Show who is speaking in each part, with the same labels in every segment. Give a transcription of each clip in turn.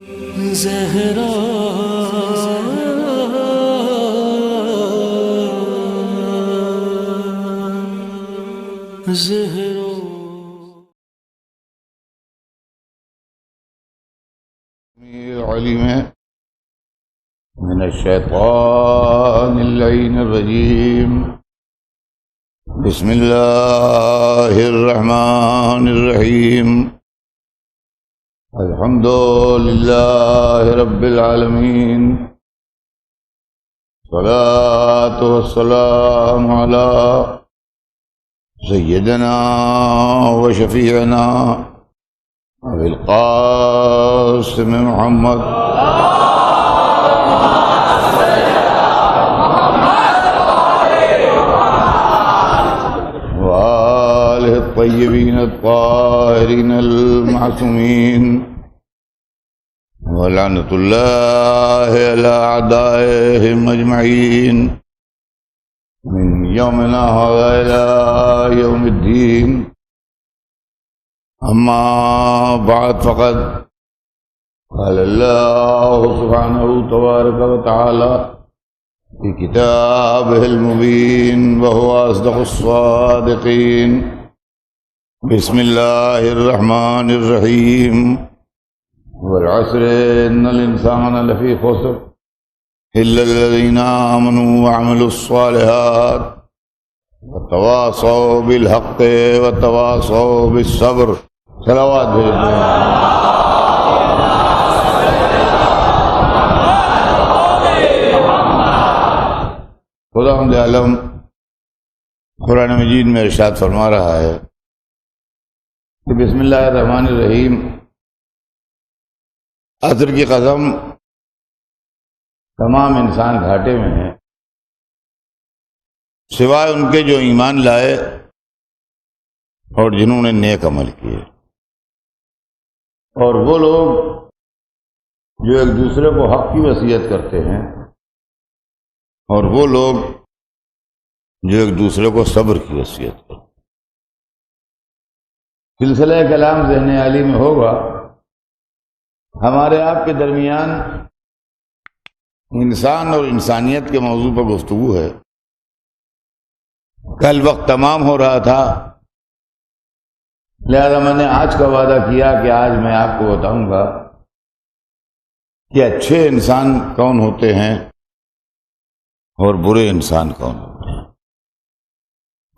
Speaker 1: زہرا زہرا
Speaker 2: علیم من الشیطان اللعین الرجیم بسم اللہ الرحمن الرحیم الحمد للہ رب العالمین الصلاة والسلام علی سیدنا و شفیعنا ابی القاسم محمد وآلہ الطیبین الطاہرین المعصومین ولعنۃ اللہ علی اعدائہم اجمعین من یومنا ھذا الی یوم الدین اما بعد فقد قال اللہ سبحانہ تبارک و تعالی فی کتابہ المبین وہو اصدق الصادقین بسم اللہ الرحمن الرحیم والعصر ان الانسان لفی خسر الا الذین آمنوا وعملوا الصالحات وتواصوا بالحق وتواصوا بالصبر. صلوات بھیجتے ہیں. خداوند عالم قرآن مجید میں ارشاد فرما رہا ہے کہ بسم اللہ الرحمن الرحیم، عصر کی قسم، تمام انسان گھاٹے میں ہیں سوائے ان کے جو ایمان لائے اور جنہوں نے نیک عمل کیے، اور وہ لوگ جو ایک دوسرے کو حق کی وصیت کرتے ہیں، اور وہ لوگ جو ایک دوسرے کو صبر کی وصیت کرتے ہیں. سلسلہ کلام ذہن عالی میں ہوگا. ہمارے آپ کے درمیان انسان اور انسانیت کے موضوع پر گفتگو ہے. کل وقت تمام ہو رہا تھا، لہذا میں نے آج کا وعدہ کیا کہ آج میں آپ کو بتاؤں گا کہ اچھے انسان کون ہوتے ہیں اور برے انسان کون ہوتے ہیں.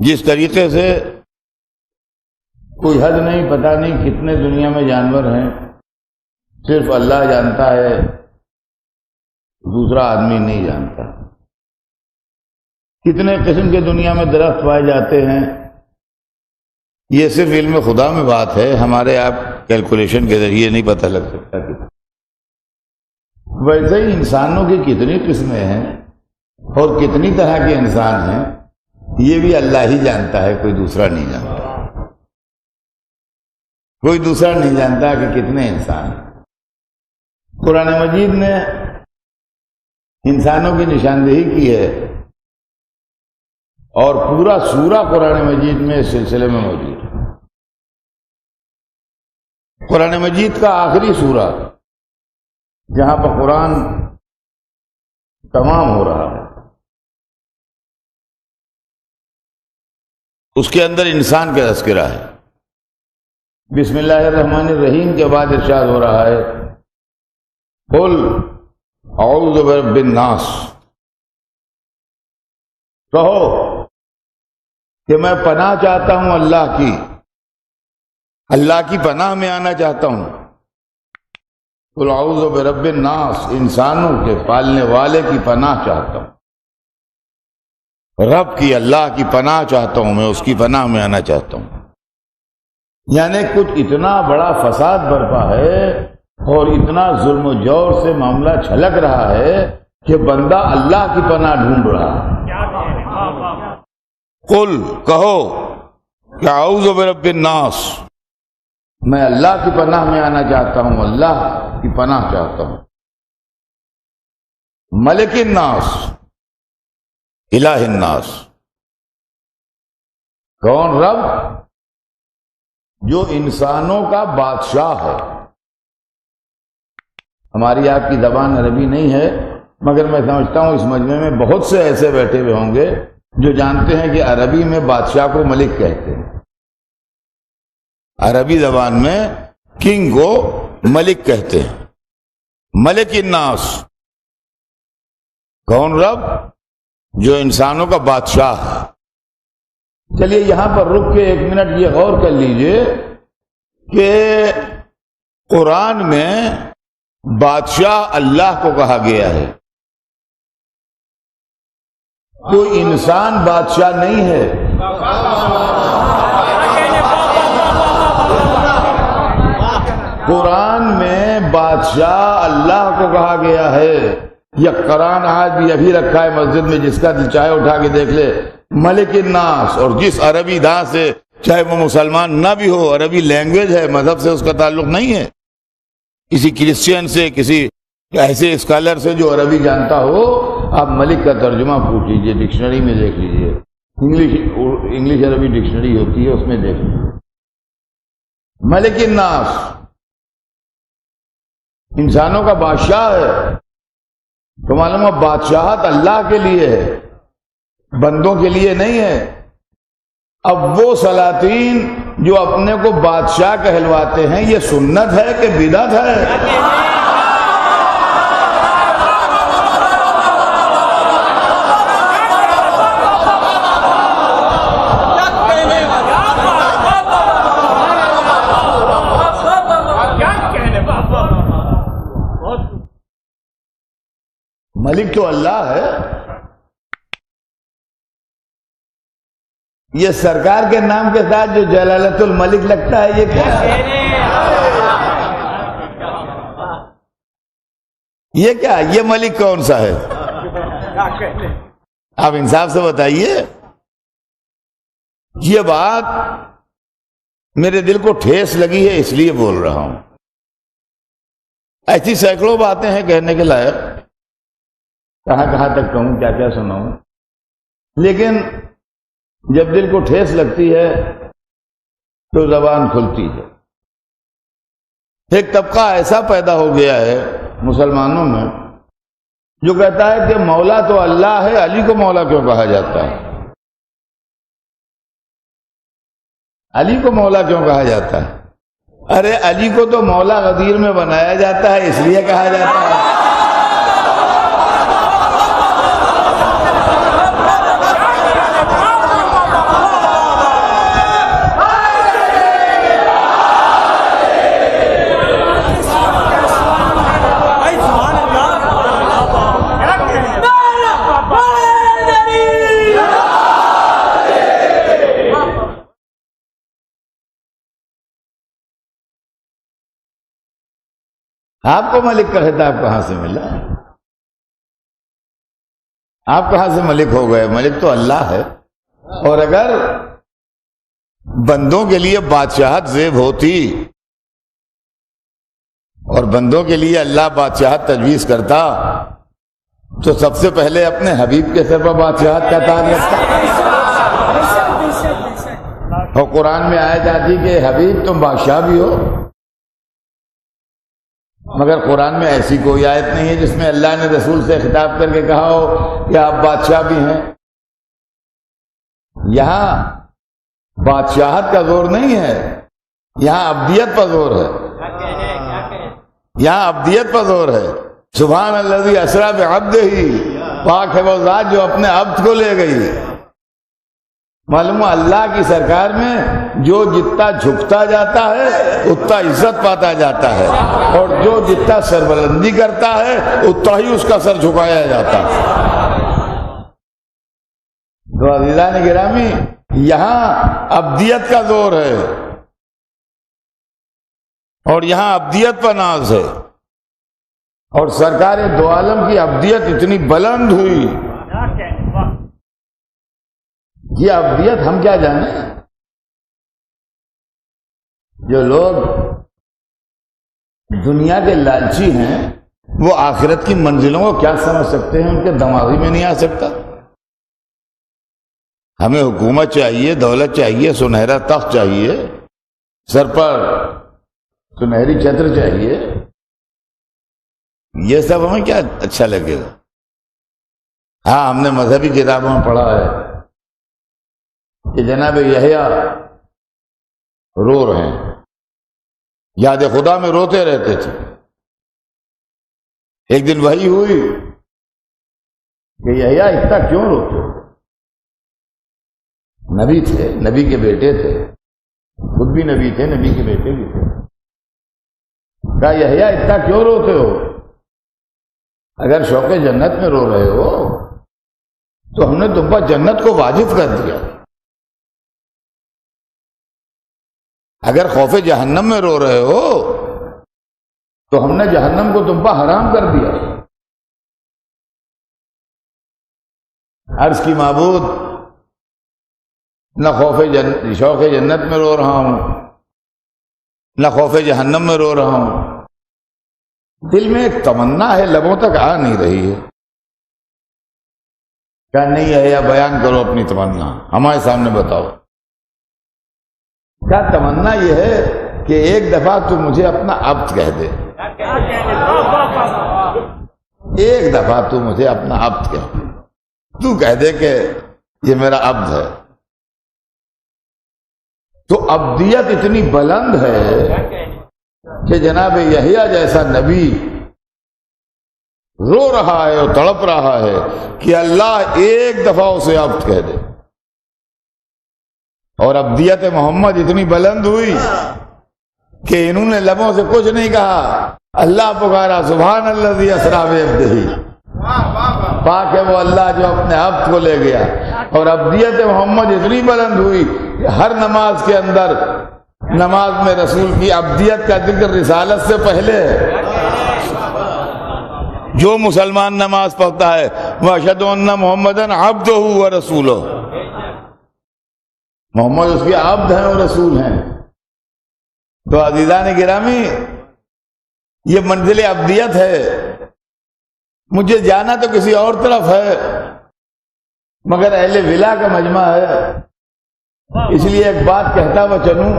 Speaker 2: جس طریقے سے کوئی حد نہیں، پتہ نہیں کتنے دنیا میں جانور ہیں، صرف اللہ جانتا ہے، دوسرا آدمی نہیں جانتا. کتنے قسم کے دنیا میں درخت پائے جاتے ہیں، یہ صرف علم خدا میں بات ہے، ہمارے آپ کیلکولیشن کے ذریعے نہیں پتہ لگ سکتا. ویسے ہی انسانوں کی کتنی قسمیں ہیں اور کتنی طرح کے انسان ہیں، یہ بھی اللہ ہی جانتا ہے، کوئی دوسرا نہیں جانتا. کوئی دوسرا نہیں جانتا کہ کتنے انسان ہیں. قرآن مجید نے انسانوں کی نشاندہی کی ہے اور پورا سورہ قرآن مجید میں اس سلسلے میں موجود ہے. قرآن مجید کا آخری سورہ جہاں پر قرآن تمام ہو رہا ہے، اس کے اندر انسان کا تذکرہ ہے. بسم اللہ الرحمن الرحیم کے بعد ارشاد ہو رہا ہے قل اعوذ برب الناس، کہو کہ میں پناہ چاہتا ہوں اللہ کی پناہ میں آنا چاہتا ہوں. قل اعوذ برب الناس، انسانوں کے پالنے والے کی پناہ چاہتا ہوں، رب کی، اللہ کی پناہ چاہتا ہوں، میں اس کی پناہ میں آنا چاہتا ہوں. یعنی کچھ اتنا بڑا فساد برپا ہے اور اتنا ظلم و جور سے معاملہ چھلک رہا ہے کہ بندہ اللہ کی پناہ ڈھونڈ رہا ہے. قل، کہو کہ اعوذ برب الناس، میں اللہ کی پناہ میں آنا چاہتا ہوں، اللہ کی پناہ چاہتا ہوں. ملک الناس، الہ الناس، کون؟ رب جو انسانوں کا بادشاہ ہے. ہماری آپ کی زبان عربی نہیں ہے، مگر میں سمجھتا ہوں اس مجمع میں بہت سے ایسے بیٹھے ہوئے ہوں گے جو جانتے ہیں کہ عربی میں بادشاہ کو ملک کہتے ہیں، عربی زبان میں کنگ کو ملک کہتے ہیں۔ ملک الناس، کون؟ رب جو انسانوں کا بادشاہ ہے۔ چلیے یہاں پر رک کے ایک منٹ یہ غور کر لیجئے کہ قرآن میں بادشاہ اللہ کو کہا گیا ہے، کوئی انسان بادشاہ نہیں ہے۔ قرآن میں بادشاہ اللہ کو کہا گیا ہے۔ یہ قرآن آج بھی ابھی رکھا ہے مسجد میں، جس کا دل چاہے اٹھا کے دیکھ لے، ملک الناس۔ اور جس عربی داں سے، چاہے وہ مسلمان نہ بھی ہو، عربی لینگویج ہے، مذہب سے اس کا تعلق نہیں ہے، کسی کرسچین سے، کسی ایسے اسکالر سے جو عربی جانتا ہو، آپ ملک کا ترجمہ پوچھ لیجئے، ڈکشنری میں دیکھ لیجئے، انگلش عربی ڈکشنری ہوتی ہے، اس میں دیکھ لیجئے۔ ملک الناس، انسانوں کا بادشاہ ہے۔ تو معلوم ہے بادشاہت اللہ کے لیے ہے، بندوں کے لیے نہیں ہے۔ اب وہ سلاطین جو اپنے کو بادشاہ کہلواتے ہیں، یہ سنت ہے کہ بدعت ہے؟ ملک تو اللہ ہے۔ یہ سرکار کے نام کے ساتھ جو جلالت الملک لگتا ہے، یہ کیا ہے؟ یہ کیا؟ یہ ملک کون سا ہے؟ آپ انصاف سے بتائیے۔ یہ بات میرے دل کو ٹھیس لگی ہے، اس لیے بول رہا ہوں۔ ایسی سینکڑوں باتیں ہیں کہنے کے لائق، کہاں کہاں تک کہوں، کیا کیا سناؤں، لیکن جب دل کو ٹھیس لگتی ہے تو زبان کھلتی ہے۔ ایک طبقہ ایسا پیدا ہو گیا ہے مسلمانوں میں جو کہتا ہے کہ مولا تو اللہ ہے، علی کو مولا کیوں کہا جاتا ہے؟ علی کو مولا کیوں کہا جاتا ہے؟ ارے علی کو تو مولا غدیر میں بنایا جاتا ہے، اس لیے کہا جاتا ہے۔ آپ کو ملک کا خطاب کہاں سے ملا؟ آپ کہاں سے ملک ہو گئے؟ ملک تو اللہ ہے۔ اور اگر بندوں کے لیے بادشاہت زیب ہوتی اور بندوں کے لیے اللہ بادشاہت تجویز کرتا تو سب سے پہلے اپنے حبیب کے سر پر بادشاہت کا تاج رکھتا۔ اور قرآن میں آیت آتی کہ حبیب تم بادشاہ بھی ہو، مگر قرآن میں ایسی کوئی آیت نہیں ہے جس میں اللہ نے رسول سے خطاب کر کے کہا ہو کہ آپ بادشاہ بھی ہیں۔ یہاں بادشاہت کا زور نہیں ہے، یہاں عبدیت پر زور ہے، یہاں عبدیت پر زور ہے۔ سبحان الذی اسری بعبدہ، پاک ہے وہ ذات جو اپنے عبد کو لے گئی۔ معلوم اللہ کی سرکار میں جو جتنا جھکتا جاتا ہے اتنا عزت پاتا جاتا ہے، اور جو جتنا سربلندی کرتا ہے اتنا ہی اس کا سر جھکایا جاتا ہے۔ تو عزیزان گرامی، یہاں عبدیت کا زور ہے اور یہاں عبدیت پر ناز ہے، اور سرکار دو عالم کی عبدیت اتنی بلند ہوئی، یہ عبدیت ہم کیا جانیں؟ جو لوگ دنیا کے لالچی ہیں وہ آخرت کی منزلوں کو کیا سمجھ سکتے ہیں؟ ان کے دماغی میں نہیں آ سکتا۔ ہمیں حکومت چاہیے، دولت چاہیے، سنہرا تخت چاہیے، سر پر سنہری چتر چاہیے، یہ سب ہمیں کیا اچھا لگے گا؟ ہاں ہم نے مذہبی کتابوں میں پڑھا ہے کہ جناب یحییٰ رو رہے ہیں، یاد خدا میں روتے رہتے تھے۔ ایک دن وحی ہوئی کہ یحییٰ اتنا کیوں روتے ہو؟ نبی تھے، نبی کے بیٹے تھے، خود بھی نبی تھے، نبی کے بیٹے بھی تھے۔ کہا یحییٰ اتنا کیوں روتے ہو؟ اگر شوق جنت میں رو رہے ہو تو ہم نے تم پر جنت کو واجب کر دیا، اگر خوف جہنم میں رو رہے ہو تو ہم نے جہنم کو تم پر حرام کر دیا۔ عرض کی معبود، نہ شوق جنت میں رو رہا ہوں، نہ خوف جہنم میں رو رہا ہوں، دل میں ایک تمنا ہے، لبوں تک آ نہیں رہی ہے۔ کیا نہیں ہے؟ یا بیان کرو اپنی تمنا، ہمارے سامنے بتاؤ۔ کیا تمنا یہ ہے کہ ایک دفعہ تو مجھے اپنا عبد کہہ دے، ایک دفعہ تو مجھے اپنا عبد کہہ دے، تو کہہ دے کہ یہ میرا عبد ہے۔ تو عبدیت اتنی بلند ہے کہ جناب یحییٰ جیسا نبی رو رہا ہے اور تڑپ رہا ہے کہ اللہ ایک دفعہ اسے عبد کہہ دے۔ اور عبدیت محمد اتنی بلند ہوئی کہ انہوں نے لبوں سے کچھ نہیں کہا، اللہ پکارا، سبحان الذی اسریٰ بعبدہ، پاک ہے وہ اللہ جو اپنے عبد کو لے گیا۔ اور عبدیت محمد اتنی بلند ہوئی کہ ہر نماز کے اندر، نماز میں رسول کی عبدیت کا ذکر رسالت سے پہلے ہے۔ جو مسلمان نماز پڑھتا ہے وَأَشْهَدُ أَنَّ مُحَمَّدًا عَبْدُهُ وَرَسُولُهُ، محمد اس کے عبد ہیں اور رسول ہیں۔ تو عزیزان گرامی، یہ منزل عبدیت ہے۔ مجھے جانا تو کسی اور طرف ہے، مگر اہل ولا کا مجمع ہے، اس لیے ایک بات کہتا ہوا چلوں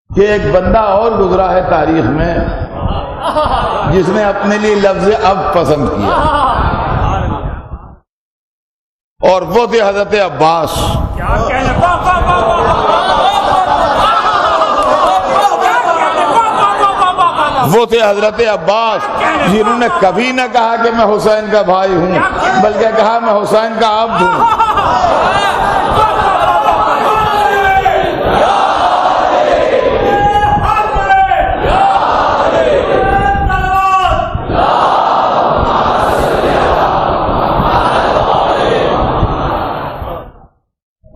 Speaker 2: کہ ایک بندہ اور گزرا ہے تاریخ میں جس نے اپنے لیے لفظ عبد پسند کیا، اور وہ تھے حضرت عباس۔ وہ تھے حضرت عباس جنہوں نے کبھی نہ کہا کہ میں حسین کا بھائی ہوں، بلکہ کہا میں حسین کا عبد ہوں۔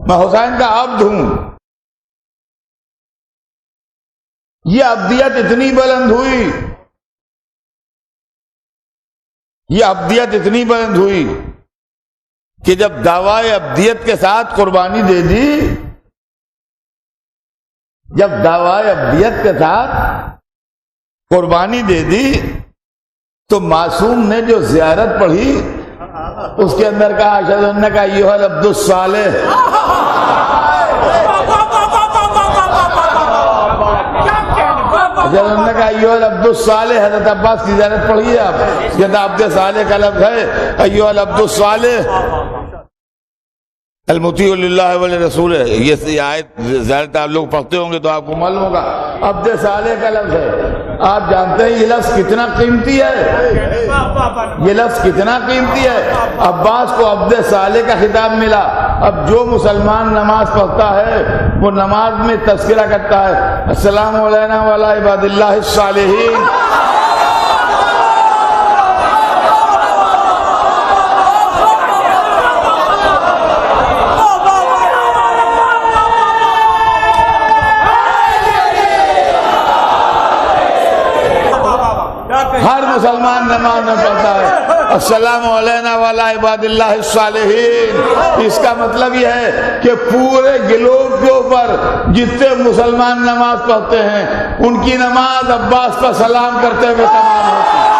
Speaker 2: میں حسین کا عبد ہوں۔ یہ عبدیت اتنی بلند ہوئی، یہ عبدیت اتنی بلند ہوئی کہ جب دعوی عبدیت کے ساتھ قربانی دے دی، جب دعوی عبدیت کے ساتھ قربانی دے دی تو معصوم نے جو زیارت پڑھی اس کے اندر کہا اشہد انک ایھا العبد الصالح، اشہد انک ایھا العبد الصالح۔ حضرت عباس کی زیارت پڑھی ہے آپ، یہ عبد صالح کا لفظ ہے، ایھا العبد الصالح المطیع للہ ولرسول ہے۔ یہ آیت زیارت آپ لوگ پڑھتے ہوں گے تو آپ کو معلوم ہوگا، عبد صالح کا لفظ ہے۔ آپ جانتے ہیں یہ لفظ کتنا قیمتی ہے، یہ لفظ کتنا قیمتی ہے۔ عباس کو عبد صالح کا خطاب ملا۔ اب جو مسلمان نماز پڑھتا ہے وہ نماز میں تذکرہ کرتا ہے، السلام علینا وعلی عباد اللہ الصالحین۔ ہر مسلمان نماز میں پڑھتا ہے السلام علینا وعلی عباد اللہ الصالحین۔ اس کا مطلب یہ ہے کہ پورے گلوب کے اوپر جتنے مسلمان نماز پڑھتے ہیں ان کی نماز عباس پر سلام کرتے ہوئے تمام ہوتی ہے۔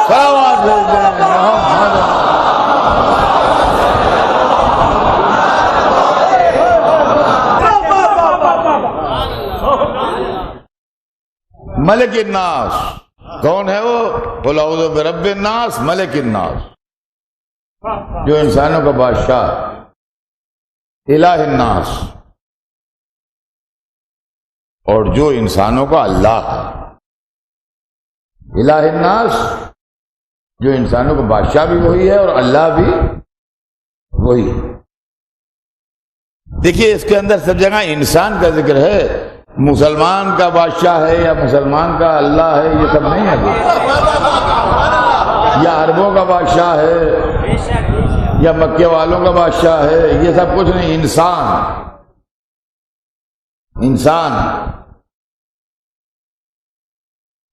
Speaker 2: صلوات بھیجتے ہیں محمد۔ ملک الناس کون ہے وہ؟ قل اعوذ برب الناس ملک الناس، جو انسانوں کا بادشاہ، الہ الناس، اور جو انسانوں کا اللہ ہے۔ الہ الناس جو انسانوں کا بادشاہ بھی وہی ہے اور اللہ بھی وہی ہے۔ دیکھیے اس کے اندر سب جگہ انسان کا ذکر ہے، مسلمان کا بادشاہ ہے یا مسلمان کا اللہ ہے یہ سب نہیں ہے، یا عربوں کا بادشاہ ہے یا مکے والوں کا بادشاہ ہے، یہ سب کچھ نہیں، انسان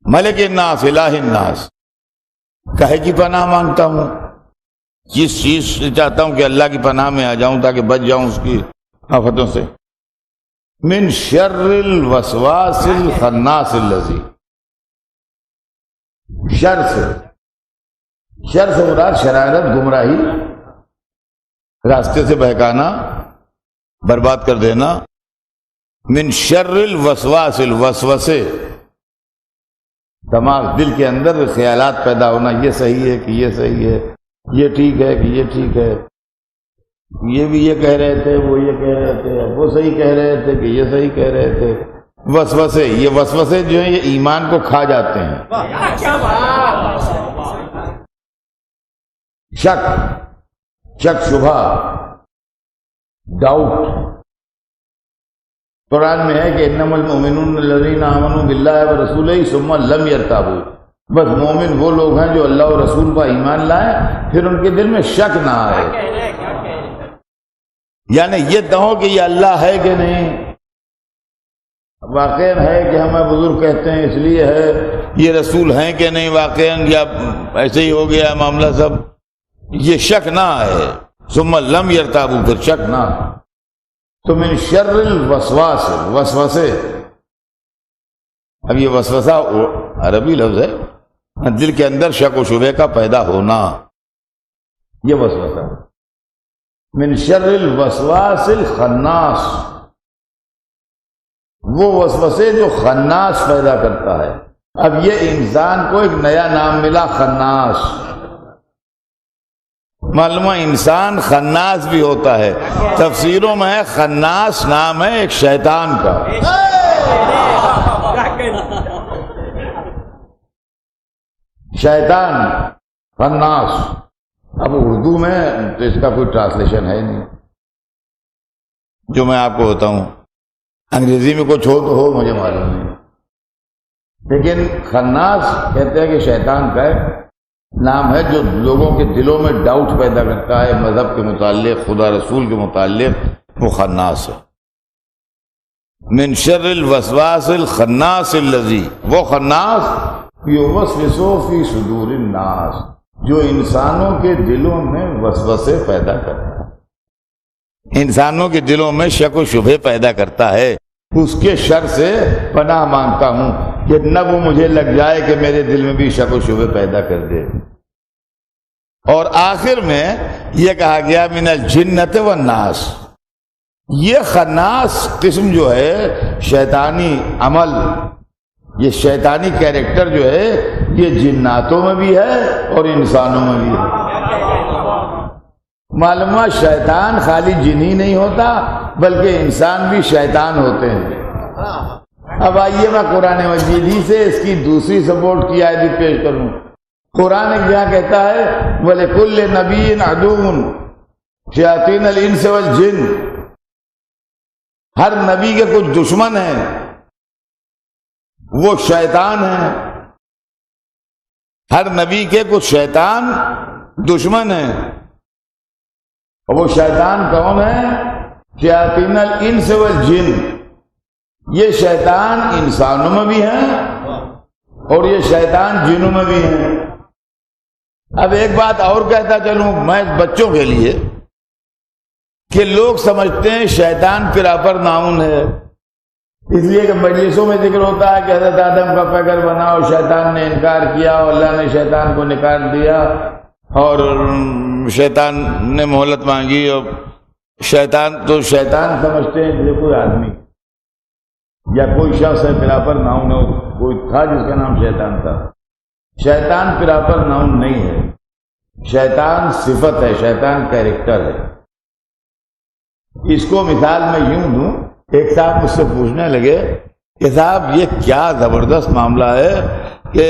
Speaker 2: ملک الناس الہ الناس۔ کہے کی پناہ مانگتا ہوں؟ جس چیز سے چاہتا ہوں کہ اللہ کی پناہ میں آ جاؤں تاکہ بچ جاؤں اس کی آفتوں سے۔ من شر الوسواس الخناس الذی، شر سے مراد شرارت، گمراہی، راستے سے بہکانا، برباد کر دینا۔ من شر الوسواس، الوسوسے، دماغ دل کے اندر خیالات پیدا ہونا، یہ صحیح ہے کہ یہ صحیح ہے، یہ ٹھیک ہے کہ یہ ٹھیک ہے، یہ بھی یہ کہہ رہے تھے، وہ یہ کہہ رہے تھے، وہ صحیح کہہ رہے تھے کہ یہ صحیح کہہ رہے تھے۔ وسوسے، یہ وسوسے جو ہیں یہ ایمان کو کھا جاتے ہیں۔ شک شبہ، ڈاؤٹ۔ قرآن میں ہے کہ انما المؤمنون الذین آمنوا باللہ ورسولہ ثم لم یرتابوا، بس مومن وہ لوگ ہیں جو اللہ اور رسول پر ایمان لائیں پھر ان کے دل میں شک نہ آئے، یعنی یہ کہو کہ یہ اللہ ہے کہ نہیں، واقعاً ہے کہ ہمیں بزرگ کہتے ہیں اس لیے ہے، یہ رسول ہیں کہ نہیں واقعاً، یا ایسے ہی ہو گیا معاملہ سب، یہ شک نہ آئے۔ ثم لم یرتابوا، پھر شک نہ آئے۔ تو من شر الوسواس، وسوسے، اب یہ وسوسہ عربی لفظ ہے، دل کے اندر شک و شبہ کا پیدا ہونا، یہ وسوسہ۔ من شر الوسواس الخناس، وہ وسوسے جو خناس پیدا کرتا ہے۔ اب یہ انسان کو ایک نیا نام ملا، خناس۔ معلومہ انسان خناس بھی ہوتا ہے، تفسیروں میں ہے خناس نام ہے ایک شیطان کا۔ شیطان، خناس۔ اب اردو میں تو اس کا کوئی ٹرانسلیشن ہے نہیں، جو میں آپ کو بتاؤں، انگریزی میں کچھ ہو تو ہو، مجھے معلوم نہیں، لیکن خناس کہتے ہیں کہ شیطان کا نام ہے جو لوگوں کے دلوں میں ڈاؤٹ پیدا کرتا ہے مذہب کے متعلق، خدا رسول کے متعلق، وہ خناس ہے۔ من شر الوسواس الخناس الذی، وہ خناس یوسوس فی صدور الناس، جو انسانوں کے دلوں میں وسوسے پیدا کرتا ہے، انسانوں کے دلوں میں شک و شبہ پیدا کرتا ہے، اس کے شر سے پناہ مانگتا ہوں کہ نہ وہ مجھے لگ جائے کہ میرے دل میں بھی شک و شبہ پیدا کر دے۔ اور آخر میں یہ کہا گیا من الجنۃ والناس، یہ خناس قسم جو ہے شیطانی عمل، یہ شیطانی کیریکٹر جو ہے یہ جناتوں میں بھی ہے اور انسانوں میں بھی ہے۔ معلومہ شیطان خالی جنی نہیں ہوتا بلکہ انسان بھی شیطان ہوتے ہیں۔ اب آئیے میں قرآن مجید ہی سے اس کی دوسری سپورٹ کی آیت بھی پیش کروں۔ قرآن کیا کہتا ہے؟ وَلِكُلِّ نَبِيٍّ عَدُوٌّ شَيَاطِينَ الْإِنسِ وَالْجِنِّ، ہر نبی کے کچھ دشمن ہیں، وہ شیطان ہیں، ہر نبی کے کچھ شیطان دشمن ہیں، اور وہ شیطان کون ہے؟ شیاطین الانس والجن، یہ شیطان انسانوں میں بھی ہیں اور یہ شیطان جنوں میں بھی ہیں۔ اب ایک بات اور کہتا چلوں میں بچوں کے لیے کہ لوگ سمجھتے ہیں شیطان پراپر ناؤن ہے، اس لیے کہ مجلسوں میں ذکر ہوتا ہے کہ حضرت آدم کا پیکر بنا اور شیطان نے انکار کیا اور اللہ نے شیطان کو نکال دیا اور شیطان نے مہلت مانگی، اور شیطان تو شیطان سمجھتے ہیں کہ کوئی آدمی، یا کوئی شخص ہے پراپر ناؤن ہو، کوئی تھا جس کا نام شیطان تھا. شیطان پراپر ناؤن نہیں ہے، شیطان صفت ہے، شیطان کیریکٹر ہے. اس کو مثال میں یوں دوں، ایک صاحب مجھ سے پوچھنے لگے کہ صاحب یہ کیا زبردست معاملہ ہے کہ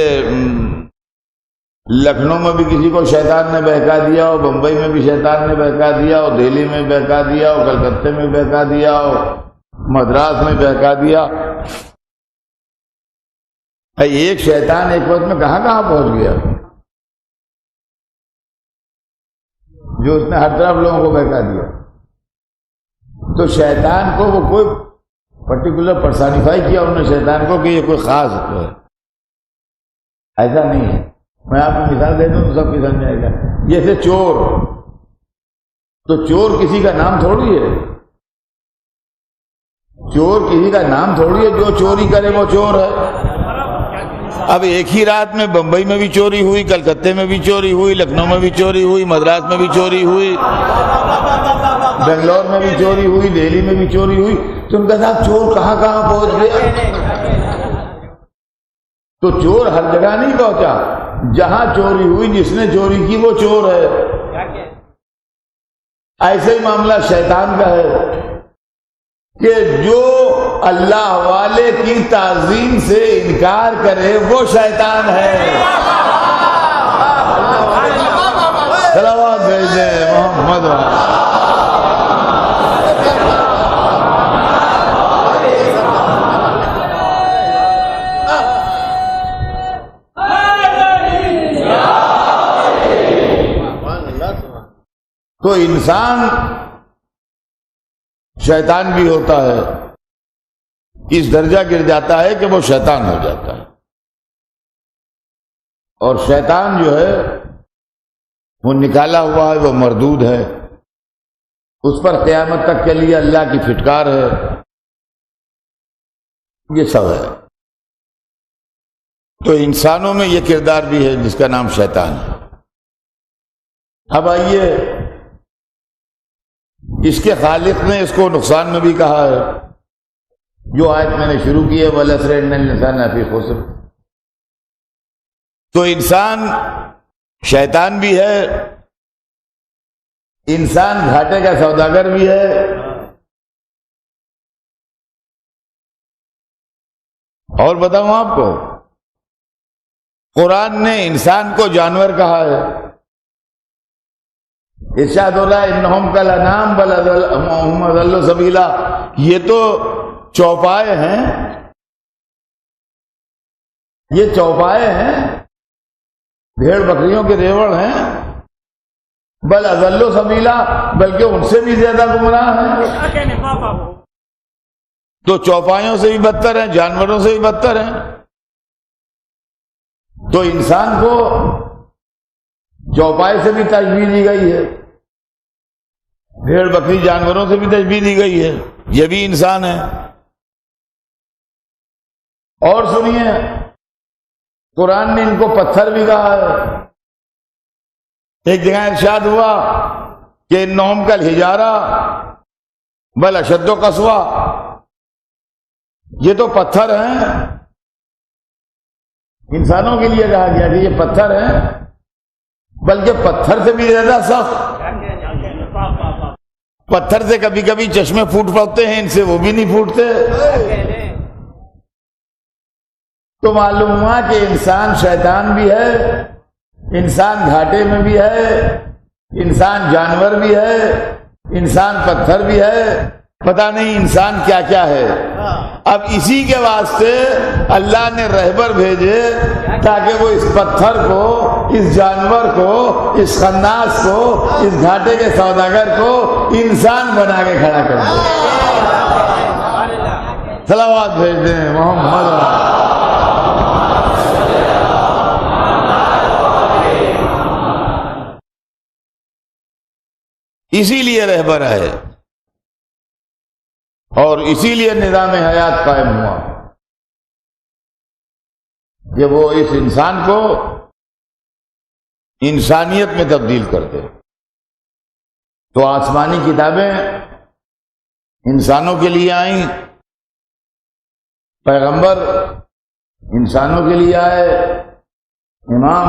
Speaker 2: لکھنؤ میں بھی کسی کو شیطان نے بہکا دیا ہو، بمبئی میں بھی شیطان نے بہکا دیا ہو، دہلی میں بہکا دیا ہو، کلکتے میں بہکا دیا ہو، مدراس میں بہکا دیا. ایک شیطان ایک وقت میں کہاں کہاں پہنچ گیا جو اس نے ہر طرف لوگوں کو بہکا دیا. تو شیطان کو وہ کوئی پرٹیکولر پرسانیفائی کیا انہوں نے شیطان کو کہ یہ کوئی خاص ہے، ایسا نہیں ہے. میں آپ کو مثال دے دوں تو سب کی سمجھ آئے گا. جیسے چور، تو چور کسی کا نام تھوڑی ہے، چور کسی کا نام تھوڑی ہے، جو چوری کرے وہ چور ہے. اب ایک ہی رات میں بمبئی میں بھی چوری ہوئی، کلکتے میں بھی چوری ہوئی، لکھنؤ میں بھی چوری ہوئی، مدراس میں بھی چوری ہوئی، بنگلور میں بھی چوری ہوئی، دہلی میں بھی چوری ہوئی. تو ان کا صاحب چور کہاں کہاں پہنچ گیا؟ تو چور ہر جگہ نہیں پہنچا، جہاں چوری ہوئی جس نے چوری کی وہ چور ہے. ایسے ہی معاملہ شیطان کا ہے کہ جو اللہ والے کی تعظیم سے انکار کرے وہ شیطان ہے. صلوات بھیج دیں محمد. تو انسان شیطان بھی ہوتا ہے، اس درجہ گر جاتا ہے کہ وہ شیطان ہو جاتا ہے. اور شیطان جو ہے وہ نکالا ہوا ہے، وہ مردود ہے، اس پر قیامت تک کے لیے اللہ کی پھٹکار ہے. یہ سب ہے. تو انسانوں میں یہ کردار بھی ہے جس کا نام شیطان ہے. اب آئیے، اس کے خالق نے اس کو نقصان میں بھی کہا ہے، جو آیت میں نے شروع کی ہے وَالْعَصْرِ إِنَّ الْإِنسَانَ لَفِي خُسْرٍ. تو انسان شیطان بھی ہے، انسان گھاٹے کا سوداگر بھی ہے. اور بتاؤں آپ کو، قرآن نے انسان کو جانور کہا ہے. ارشاد ہو رہا ہے انہم کالانعام بل ہم اضل سبیلا. یہ تو چوپائے ہیں، یہ چوپائے ہیں، بھیڑ بکریوں کے ریوڑ ہیں. بل اضل سبیلا، بلکہ ان سے بھی زیادہ گمراہ ہیں. تو چوپایوں سے بھی بدتر ہیں، جانوروں سے بھی بدتر ہیں. تو انسان کو چوپائے سے بھی تشبیہ دی گئی ہے، بھیڑ بکری جانوروں سے بھی تشبیہ دی گئی ہے. یہ بھی انسان ہے. اور سنیے، قرآن نے ان کو پتھر بھی کہا ہے. ایک جگہ ارشاد ہوا کہ انہم کالحجارہ بل اشد قسوہ. یہ تو پتھر ہیں، انسانوں کے لیے کہا گیا کہ یہ پتھر ہیں، بلکہ پتھر سے بھی زیادہ سخت. پتھر سے کبھی کبھی چشمے پھوٹ پڑتے ہیں، ان سے وہ بھی نہیں پھوٹتے. تو معلوم ہوا کہ انسان شیطان بھی ہے، انسان گھاٹے میں بھی ہے، انسان جانور بھی ہے، انسان پتھر بھی ہے. پتہ نہیں انسان کیا کیا ہے. اب اسی کے واسطے اللہ نے رہبر بھیجے تاکہ وہ اس پتھر کو، اس جانور کو، اس خناس کو، اس گھاٹے کے سوداگر کو انسان بنا کے کھڑا کر دے. صلوات بھیج دیں محمد. اسی لیے رہبر ہے اور اسی لیے نظام حیات قائم ہوا کہ وہ اس انسان کو انسانیت میں تبدیل کر دے. تو آسمانی کتابیں انسانوں کے لیے آئیں، پیغمبر انسانوں کے لیے آئے، امام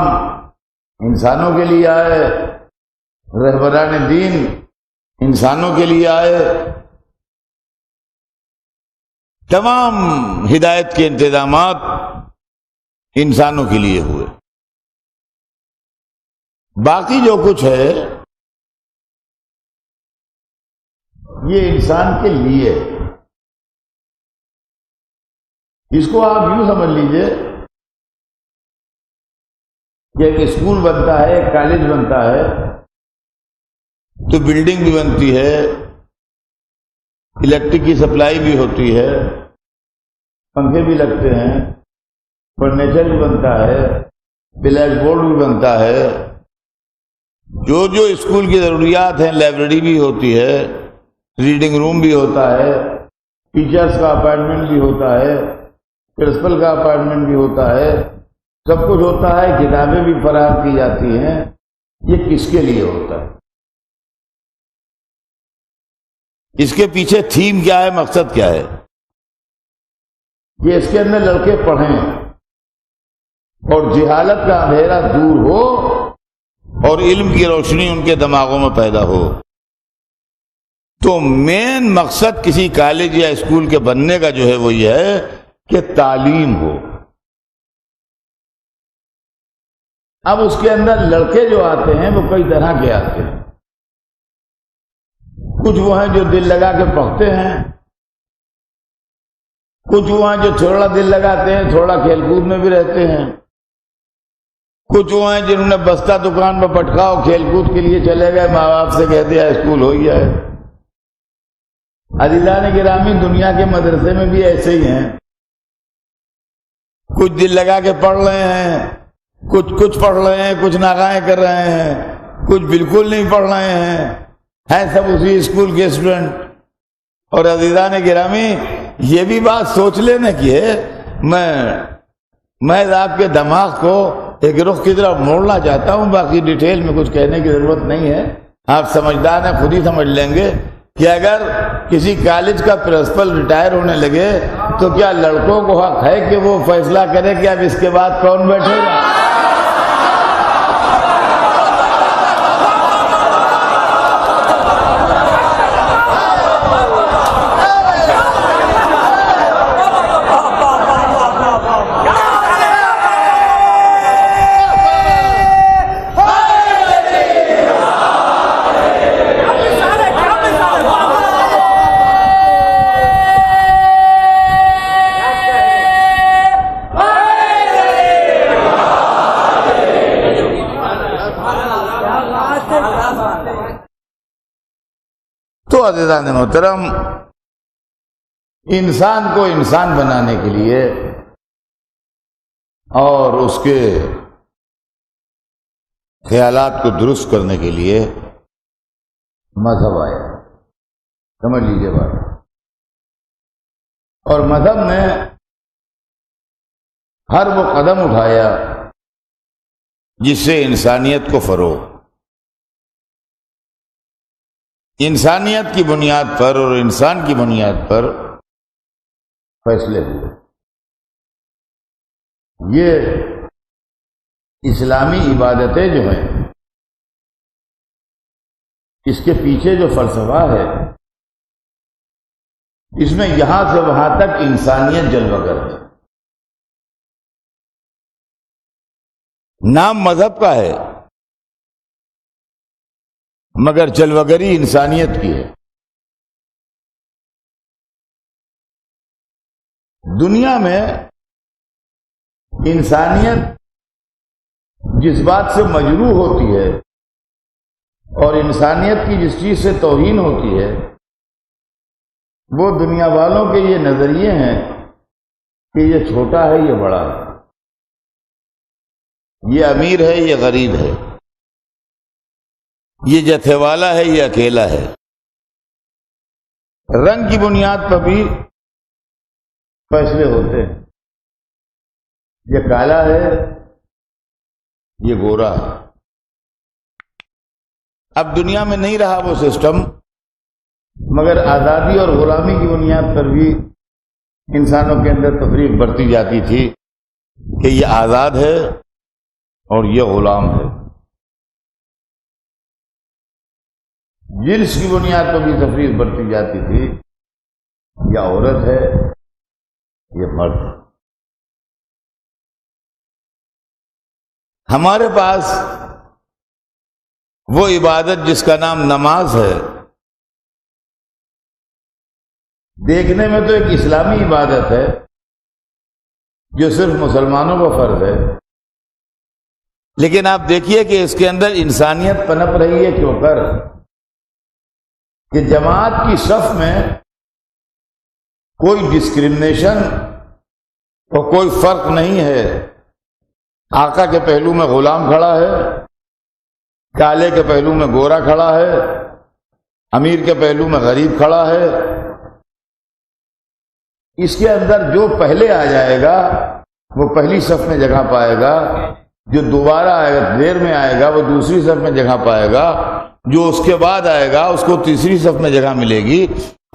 Speaker 2: انسانوں کے لیے آئے، رہبران دین انسانوں کے لیے آئے، تمام ہدایت کے انتظامات انسانوں کے لیے ہوئے۔ باقی جو کچھ ہے یہ انسان کے لیے۔ اس کو آپ یوں سمجھ لیجئے کہ ایک اسکول بنتا ہے، ایک کالج بنتا ہے تو بلڈنگ بھی بنتی ہے، الیکٹرک کی سپلائی بھی ہوتی ہے، پنکھے بھی لگتے ہیں، فرنیچر بھی بنتا ہے، بلیک بورڈ بھی بنتا ہے، جو جو اسکول کی ضروریات ہیں، لائبریری بھی ہوتی ہے، ریڈنگ روم بھی ہوتا ہے، ٹیچرز کا اپائنٹمنٹ بھی ہوتا ہے، پرنسپل کا اپائنٹمنٹ بھی ہوتا ہے، سب کچھ ہوتا ہے، کتابیں بھی فراہم کی جاتی ہیں۔ یہ کس کے لیے ہوتا ہے؟ اس کے پیچھے تھیم کیا ہے، مقصد کیا ہے؟ کہ اس کے اندر لڑکے پڑھیں اور جہالت کا اندھیرا دور ہو اور علم کی روشنی ان کے دماغوں میں پیدا ہو۔ تو مین مقصد کسی کالج یا اسکول کے بننے کا جو ہے وہ یہ ہے کہ تعلیم ہو۔ اب اس کے اندر لڑکے جو آتے ہیں وہ کئی طرح کے آتے ہیں۔ کچھ وہ ہیں جو دل لگا کے پڑھتے ہیں، کچھ وہ ہیں جو تھوڑا دل لگاتے ہیں، تھوڑا کھیل کود میں بھی رہتے ہیں، کچھ وہ ہیں جنہوں نے بستہ دکان پر پٹکاؤ، کھیل کود کے لیے چلے گئے، ماں باپ سے کہہ دیا اسکول ہو گیا ہے۔ عزیزان گرامی، دنیا کے مدرسے میں بھی ایسے ہی ہیں، کچھ دل لگا کے پڑھ رہے ہیں، کچھ پڑھ رہے ہیں، کچھ ناغائیں کر رہے ہیں، کچھ بالکل نہیں پڑھ رہے ہیں سب اسی اسکول کے اسٹوڈنٹ۔ اور عزیزان گرامی، یہ بھی بات سوچ لینے کی ہے، میں آپ کے دماغ کو ایک رخ کی طرف موڑنا چاہتا ہوں، باقی ڈیٹیل میں کچھ کہنے کی ضرورت نہیں ہے، آپ سمجھدار ہیں، خود ہی سمجھ لیں گے کہ اگر کسی کالج کا پرنسپل ریٹائر ہونے لگے تو کیا لڑکوں کو حق ہے کہ وہ فیصلہ کرے کہ اب اس کے بعد کون بیٹھے گا؟ تو عزیزان محترم، انسان کو انسان بنانے کے لیے اور اس کے خیالات کو درست کرنے کے لیے مذہب آیا، سمجھ لیجیے بات۔ اور مذہب نے ہر وہ قدم اٹھایا جس سے انسانیت کو فروغ، انسانیت کی بنیاد پر اور انسان کی بنیاد پر فیصلے ہوئے۔ یہ اسلامی عبادتیں جو ہیں، اس کے پیچھے جو فلسفہ ہے، اس میں یہاں سے وہاں تک انسانیت جلوہ گر ہے۔ نام مذہب کا ہے مگر جلوگری انسانیت کی ہے۔ دنیا میں انسانیت جس بات سے مجروح ہوتی ہے اور انسانیت کی جس چیز سے توہین ہوتی ہے، وہ دنیا والوں کے یہ نظریے ہیں کہ یہ چھوٹا ہے، یہ بڑا ہے، یہ امیر ہے، یہ غریب ہے، یہ جتھے والا ہے، یہ اکیلا ہے۔ رنگ کی بنیاد پر بھی فیصلے ہوتے ہیں، یہ کالا ہے، یہ گورا ہے۔ اب دنیا میں نہیں رہا وہ سسٹم، مگر آزادی اور غلامی کی بنیاد پر بھی انسانوں کے اندر تفریق برتی جاتی تھی کہ یہ آزاد ہے اور یہ غلام ہے. جنس کی بنیاد پر بھی تفریق برتی جاتی تھی، یہ عورت ہے یہ مرد ہے. ہمارے پاس وہ عبادت جس کا نام نماز ہے، دیکھنے میں تو ایک اسلامی عبادت ہے جو صرف مسلمانوں کو فرض ہے، لیکن آپ دیکھیے کہ اس کے اندر انسانیت پنپ رہی ہے کیوں کر کہ جماعت کی صف میں کوئی ڈسکرمنیشن اور کوئی فرق نہیں ہے. آقا کے پہلو میں غلام کھڑا ہے، کالے کے پہلو میں گورا کھڑا ہے، امیر کے پہلو میں غریب کھڑا ہے. اس کے اندر جو پہلے آ جائے گا وہ پہلی صف میں جگہ پائے گا، جو دوبارہ آئے گا دیر میں آئے گا وہ دوسری صف میں جگہ پائے گا، جو اس کے بعد آئے گا اس کو تیسری صف میں جگہ ملے گی.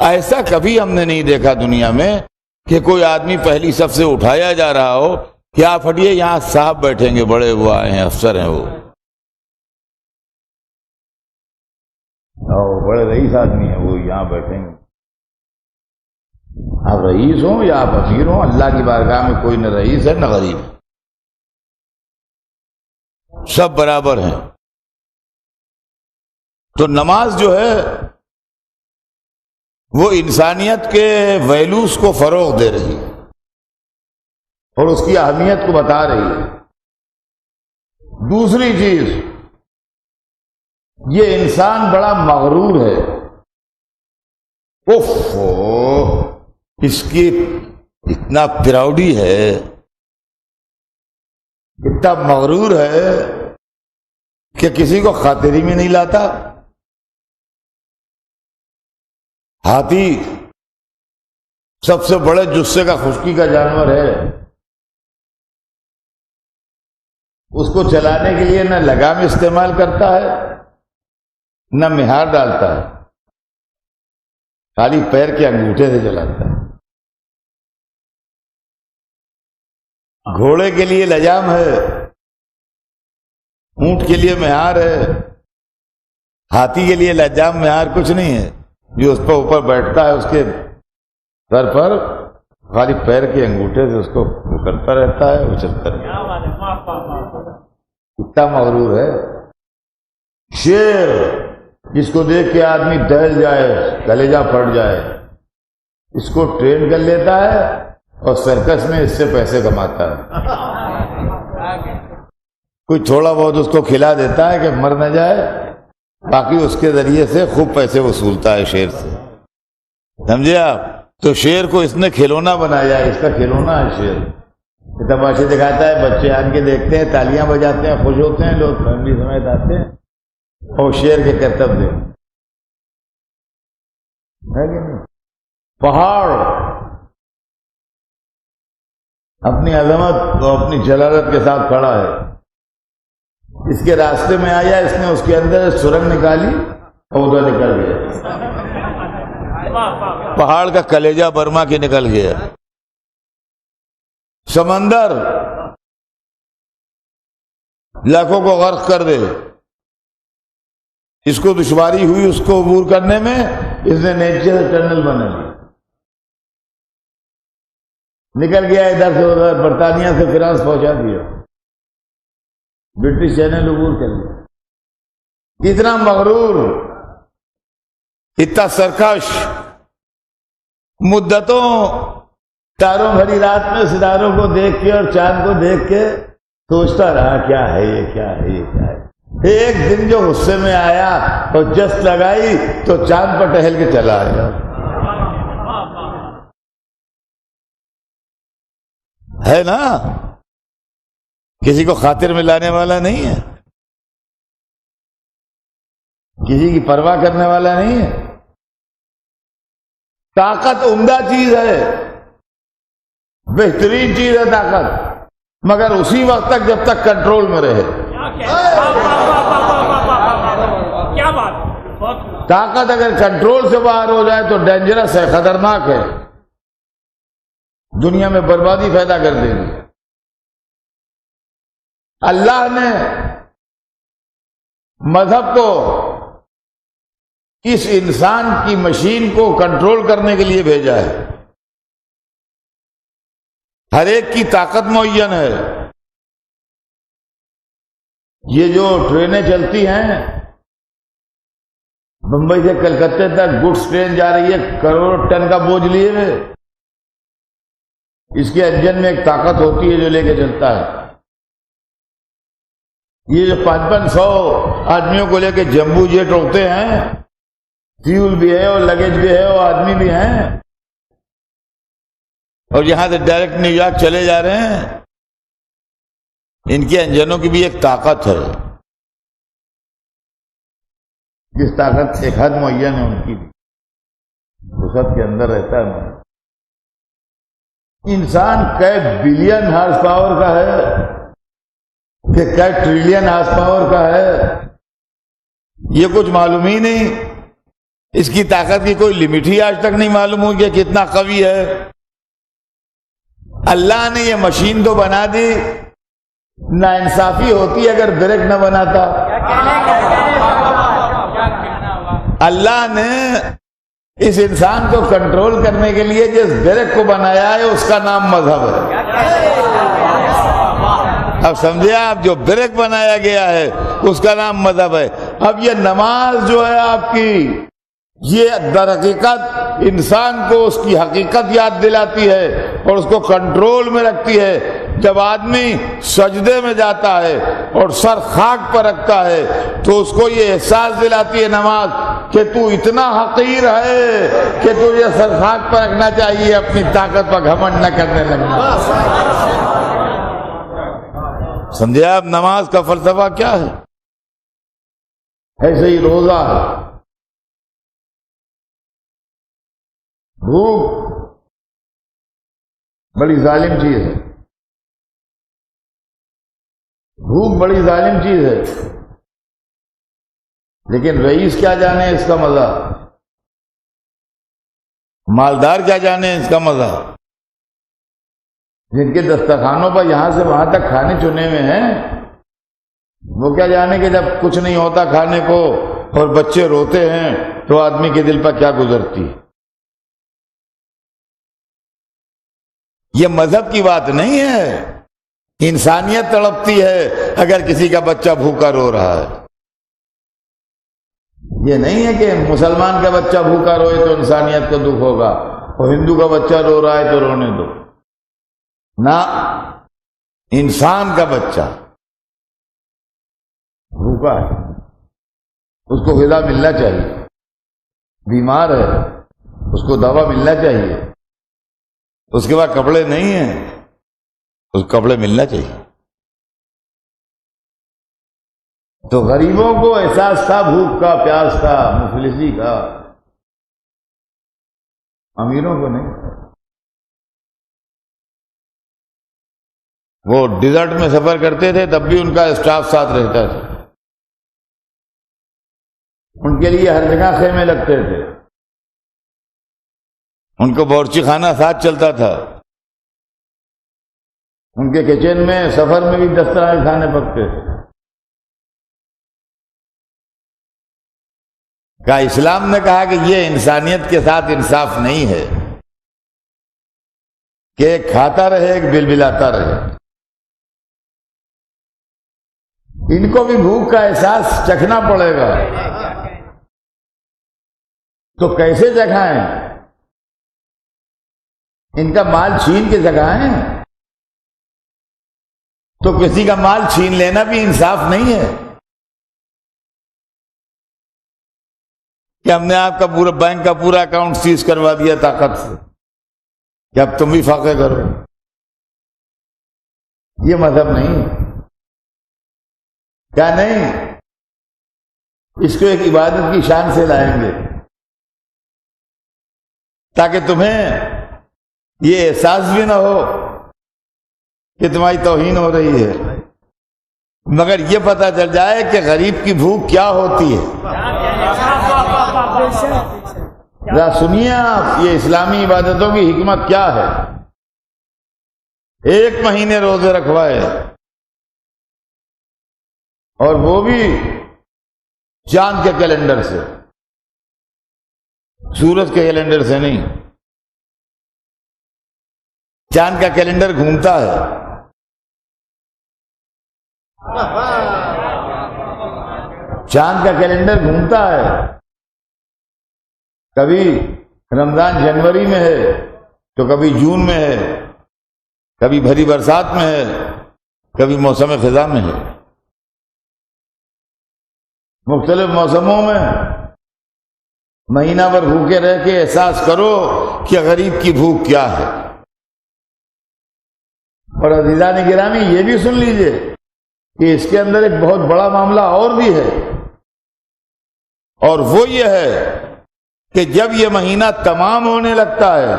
Speaker 2: ایسا کبھی ہم نے نہیں دیکھا دنیا میں کہ کوئی آدمی پہلی صف سے اٹھایا جا رہا ہو کہ آپ ہٹیے یہاں صاحب بیٹھیں گے، بڑے وہ آئے ہیں، افسر ہیں، وہ بڑے رئیس آدمی ہیں، وہ یہاں بیٹھیں گے. آپ رئیس ہوں یا آپ امیر ہوں، اللہ کی بارگاہ میں کوئی نہ رئیس ہے نہ غریب ہے، سب برابر ہیں. تو نماز جو ہے وہ انسانیت کے ویلوز کو فروغ دے رہی ہے اور اس کی اہمیت کو بتا رہی ہے. دوسری چیز، یہ انسان بڑا مغرور ہے. اس کی اتنا پراؤڈی ہے، اتنا مغرور ہے کہ کسی کو خاطری میں نہیں لاتا. ہاتھی سب سے بڑے جثے کا خشکی کا جانور ہے، اس کو چلانے کے لیے نہ لگام استعمال کرتا ہے نہ مہار ڈالتا ہے، خالی پیر کے انگوٹھے سے چلاتا ہے. گھوڑے کے لیے لجام ہے، اونٹ کے لیے مہار ہے، ہاتھی کے لیے لجام مہار کچھ نہیں ہے. جو اس پر اوپر بیٹھتا ہے اس کے سر پر خالی پیر کے انگوٹھے سے اس کو کرتا رہتا ہے، اچھلتا رہتا ہے. اتنا مغرور ہے. شیر جس کو دیکھ کے آدمی دہل جائے، کلیجہ پھٹ جائے، اس کو ٹرین کر لیتا ہے اور سرکس میں اس سے پیسے کماتا ہے. کوئی تھوڑا بہت اس کو کھلا دیتا ہے کہ مر نہ جائے، باقی اس کے ذریعے سے خوب پیسے وصولتا ہے شیر سے. سمجھے آپ؟ تو شیر کو اس نے کھلونا بنایا، اس کا کھلونا ہے شیر. تماشے دکھاتا ہے، بچے آن کے دیکھتے ہیں، تالیاں بجاتے ہیں، خوش ہوتے ہیں، لوگ فیملی سمیت آتے ہیں اور شیر کے کرتب دے ہے کہ نہیں. پہاڑ اپنی عظمت اور اپنی جلالت کے ساتھ کھڑا ہے. اس کے راستے میں آیا، اس نے اس کے اندر سرنگ نکالی اور ادھر نکل گیا. پہاڑ کا کلیجہ برما کے نکل گیا. سمندر لاکھوں کو غرق کر دے، اس کو دشواری ہوئی اس کو عبور کرنے میں، اس نے نیچے سے ٹنل بنا لی، نکل گیا ادھر سے ادھر، برطانیہ سے فرانس پہنچا دیا، برٹش چینل عبور کر لیا. اتنا مغرور، اتنا سرکش، مدتوں تاروں بھری رات میں ستاروں کو دیکھ کے اور چاند کو دیکھ کے سوچتا رہا کیا ہے یہ، کیا ہے یہ، کیا ہے. ایک دن جو غصے میں آیا اور جست لگائی تو چاند پر ٹہل کے چلا آیا. ہے نا؟ کسی کو خاطر میں لانے والا نہیں ہے، کسی کی پرواہ کرنے والا نہیں ہے. طاقت عمدہ چیز ہے، بہترین چیز ہے طاقت، مگر اسی وقت تک جب تک کنٹرول میں رہے. طاقت اگر کنٹرول سے باہر ہو جائے تو ڈینجرس ہے، خطرناک ہے. دنیا میں بربادی پیدا کر دے گی۔ اللہ نے مذہب کو اس انسان کی مشین کو کنٹرول کرنے کے لیے بھیجا ہے۔ ہر ایک کی طاقت معین ہے۔ یہ جو ٹرینیں چلتی ہیں بمبئی سے کلکتے تک، گڈس ٹرین جا رہی ہے کروڑ ٹن کا بوجھ لیے ہوئے، اس کے انجن میں ایک طاقت ہوتی ہے جو لے کے چلتا ہے۔ یہ جو 500 آدمیوں کو لے کے جمبو جیٹ ہوتے ہیں، فیول بھی ہے اور لگیج بھی ہے اور آدمی بھی ہیں، اور یہاں سے ڈائریکٹ نیو یارک چلے جا رہے ہیں، ان کے انجنوں کی بھی ایک طاقت ہے، جس طاقت ایک حد معین ہے ان کی بھی، وہ سب کے اندر رہتا ہے۔ انسان کئی بلین ہارس پاور کا ہے کہ کئی ٹریلین ہارس پاور کا ہے، یہ کچھ معلوم ہی نہیں۔ اس کی طاقت کی کوئی لمٹ ہی آج تک نہیں معلوم ہوئی کہ کتنا قوی ہے۔ اللہ نے یہ مشین تو بنا دی، ناانصافی ہوتی اگر بریک نہ بناتا۔ اللہ نے اس انسان کو کنٹرول کرنے کے لیے جس بریک کو بنایا ہے اس کا نام مذہب ہے۔ اب سمجھے آپ، جو بریک بنایا گیا ہے اس کا نام مذہب ہے۔ اب یہ نماز جو ہے آپ کی، یہ در حقیقت انسان کو اس کی حقیقت یاد دلاتی ہے اور اس کو کنٹرول میں رکھتی ہے۔ جب آدمی سجدے میں جاتا ہے اور سر خاک پر رکھتا ہے تو اس کو یہ احساس دلاتی ہے نماز کہ تو اتنا حقیر ہے کہ تجھے سر خاک پر رکھنا چاہیے، اپنی طاقت پر گھمنڈ نہ کرنے لگنا۔ سمجھے آپ نماز کا فلسفہ کیا ہے؟ ایسے ہی روزہ ہے۔ بھوک بڑی ظالم چیز ہے، بھوک بڑی ظالم چیز ہے، لیکن رئیس کیا جانے اس کا مزہ، مالدار کیا جانے اس کا مزہ، جن کے دسترخوانوں پر یہاں سے وہاں تک کھانے چنے میں ہیں، وہ کیا جانے کہ جب کچھ نہیں ہوتا کھانے کو اور بچے روتے ہیں تو آدمی کے دل پر کیا گزرتی ہے۔ یہ مذہب کی بات نہیں ہے، انسانیت تڑپتی ہے اگر کسی کا بچہ بھوکا رو رہا ہے۔ یہ نہیں ہے کہ مسلمان کا بچہ بھوکا روئے تو انسانیت کو دکھ ہوگا اور ہندو کا بچہ رو رہا ہے تو رونے دو، نہ، انسان کا بچہ بھوکا ہے، اس کو غذا ملنا چاہیے، بیمار ہے اس کو دوا ملنا چاہیے، اس کے بعد کپڑے نہیں ہیں اس کو کپڑے ملنا چاہیے۔ تو غریبوں کو احساس تھا بھوک کا، پیاس کا، مفلسی کا، امیروں کو نہیں۔ وہ ڈیزرٹ میں سفر کرتے تھے تب بھی ان کا اسٹاف ساتھ رہتا تھا، ان کے لیے ہر جگہ خیمے لگتے تھے، ان کو باورچی خانہ ساتھ چلتا تھا، ان کے کچن میں سفر میں بھی 10 طرح کے کھانے پکتے تھے۔ کہا اسلام نے کہا کہ یہ انسانیت کے ساتھ انصاف نہیں ہے کہ ایک کھاتا رہے ایک بلبلاتا رہے۔ ان کو بھی بھوک کا احساس چکھنا پڑے گا، تو کیسے چکھائیں؟ ان کا مال چھین کے جگائیں، تو کسی کا مال چھین لینا بھی انصاف نہیں ہے کہ ہم نے آپ کا پورا بینک کا پورا اکاؤنٹ سیز کروا دیا طاقت سے کہ اب تم بھی فاقے کرو۔ یہ مذہب نہیں ہے، کیا نہیں، اس کو ایک عبادت کی شان سے لائیں گے تاکہ تمہیں یہ احساس بھی نہ ہو کہ تمہاری توہین ہو رہی ہے، مگر یہ پتہ چل جائے کہ غریب کی بھوک کیا ہوتی ہے۔ ذرا سنیے آپ، یہ اسلامی عبادتوں کی حکمت کیا ہے۔ 1 مہینے روزے رکھوائے، اور وہ بھی چاند کے کیلنڈر سے، سورج کے کیلنڈر سے نہیں۔ چاند کا کیلنڈر گھومتا ہے، چاند کا کیلنڈر گھومتا ہے، کبھی رمضان جنوری میں ہے تو کبھی جون میں ہے، کبھی بھری برسات میں ہے، کبھی موسم خزاں میں ہے۔ مختلف موسموں میں مہینہ بھر بھوکے رہ کے احساس کرو کہ غریب کی بھوک کیا ہے۔ اور عزیزان گرامی یہ بھی سن لیجئے کہ اس کے اندر ایک بہت بڑا معاملہ اور بھی ہے، اور وہ یہ ہے کہ جب یہ مہینہ تمام ہونے لگتا ہے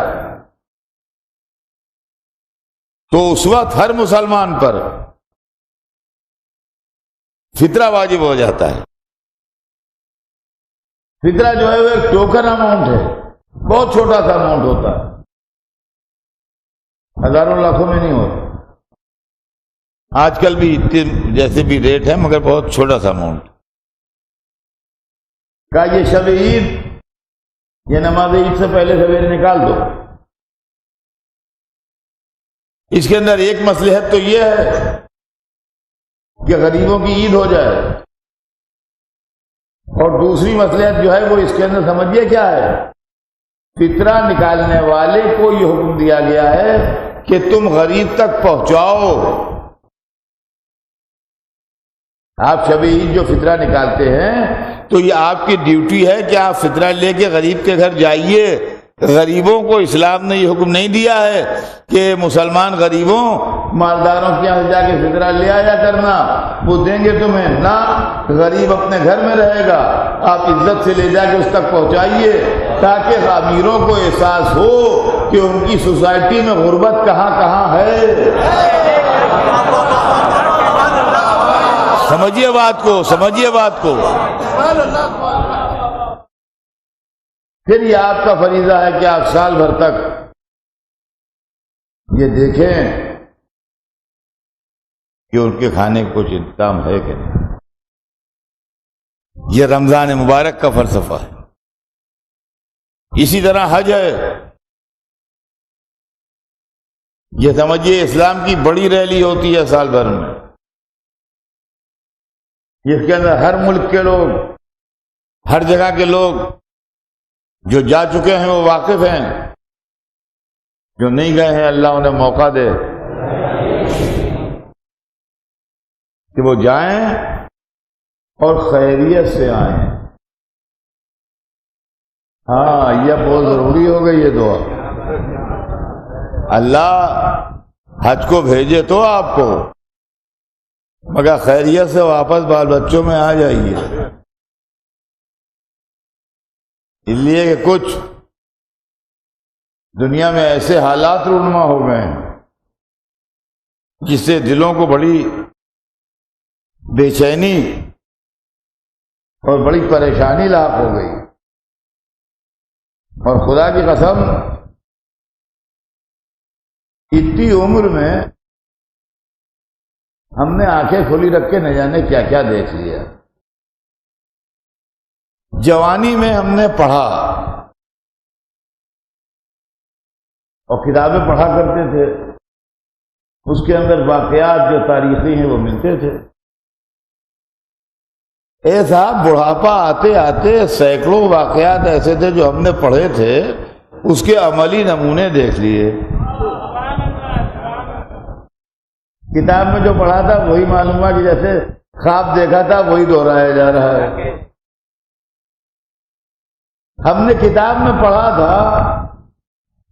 Speaker 2: تو اس وقت ہر مسلمان پر فطرہ واجب ہو جاتا ہے۔ فطرہ جو ہے وہ ایک ٹوکن اماؤنٹ ہے، بہت چھوٹا سا اماؤنٹ ہوتا ہے، ہزاروں لاکھوں میں نہیں ہوتا۔ آج کل بھی جیسے بھی ریٹ ہے مگر بہت چھوٹا سا اماؤنٹ کا۔ یہ شب عید، یہ نماز عید سے پہلے سویرے نکال دو۔ اس کے اندر ایک مصلحت تو یہ ہے کہ غریبوں کی عید ہو جائے، اور دوسری مصلحت جو ہے وہ اس کے اندر سمجھیے کیا ہے، فطرہ نکالنے والے کو یہ حکم دیا گیا ہے کہ تم غریب تک پہنچاؤ۔ آپ شب عید جو فطرہ نکالتے ہیں تو یہ آپ کی ڈیوٹی ہے کہ آپ فطرہ لے کے غریب کے گھر جائیے۔ غریبوں کو اسلام نے یہ حکم نہیں دیا ہے کہ مسلمان غریبوں مالداروں کے یہاں جا کے فطرہ لے آیا کرنا، وہ دیں گے تمہیں، نہ، غریب اپنے گھر میں رہے گا، آپ عزت سے لے جا کے اس تک پہنچائیے تاکہ امیروں کو احساس ہو کہ ان کی سوسائٹی میں غربت کہاں کہاں ہے۔ سمجھیے بات کو، سمجھیے بات کو۔ پھر یہ آپ کا فریضہ ہے کہ آپ سال بھر تک یہ دیکھیں کہ ان کے کھانے کا کچھ انتظام ہے کہ نہیں۔ یہ رمضان مبارک کا فلسفہ ہے۔ اسی طرح حج ہے، یہ سمجھیے اسلام کی بڑی ریلی ہوتی ہے سال بھر میں، جس کے اندر ہر ملک کے لوگ، ہر جگہ کے لوگ جو جا چکے ہیں وہ واقف ہیں، جو نہیں گئے ہیں اللہ انہیں موقع دے کہ وہ جائیں اور خیریت سے آئیں۔ ہاں یہ بہت ضروری ہو گئی یہ دعا۔ اللہ حج کو بھیجے تو آپ کو، مگر خیریت سے واپس بال بچوں میں آ جائیے۔ اس لیے کہ کچھ دنیا میں ایسے حالات رونما ہو گئے ہیں جس سے دلوں کو بڑی بے چینی اور بڑی پریشانی لاحق ہو گئی، اور خدا کی قسم اتنی عمر میں ہم نے آنکھیں کھلی رکھ کے نہ جانے کیا کیا دیکھ لیا۔ جوانی میں ہم نے پڑھا اور کتابیں پڑھا کرتے تھے، اس کے اندر واقعات جو تاریخی ہیں وہ ملتے تھے۔ اے صاحب بڑھاپا آتے آتے سینکڑوں واقعات ایسے تھے جو ہم نے پڑھے تھے، اس کے عملی نمونے دیکھ لیے۔ کتاب میں جو پڑھا تھا وہی معلوم ہوا کہ جیسے خواب دیکھا تھا وہی دہرایا جا رہا ہے۔ ہم نے کتاب میں پڑھا تھا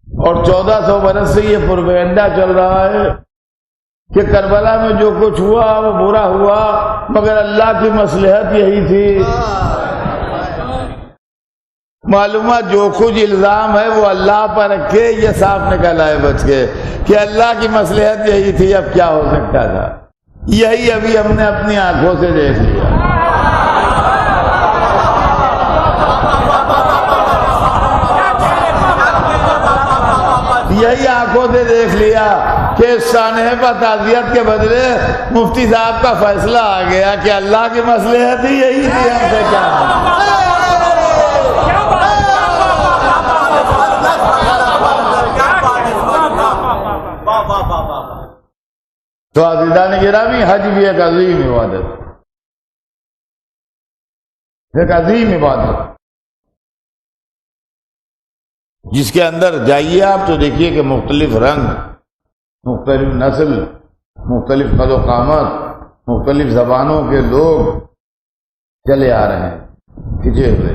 Speaker 2: اور 1400 برس سے یہ پروپیگنڈا چل رہا ہے کہ کربلا میں جو کچھ ہوا وہ برا ہوا، مگر اللہ کی مصلحت یہی تھی۔ معلومات جو کچھ الزام ہے وہ اللہ پر رکھے، یہ صاف نکل آئے بچ کے کہ اللہ کی مصلحت یہی تھی، اب کیا ہو سکتا تھا۔ یہی ابھی ہم نے اپنی آنکھوں سے دیکھ لیا۔ یہی آنکھوں سے دیکھ لیا کہ سانحہ تعزیت کے بدلے مفتی صاحب کا فیصلہ آ گیا کہ اللہ کی مصلحت ہی یہی تھی، ہم سے کیا تو عزیزان گرامی، حج بھی ایک عظیم عبادت، ایک عظیم عبادت جس کے اندر جائیے آپ تو دیکھیے کہ مختلف رنگ، مختلف نسل، مختلف قد و قامت، مختلف زبانوں کے لوگ چلے آ رہے ہیں کھچے ہوئے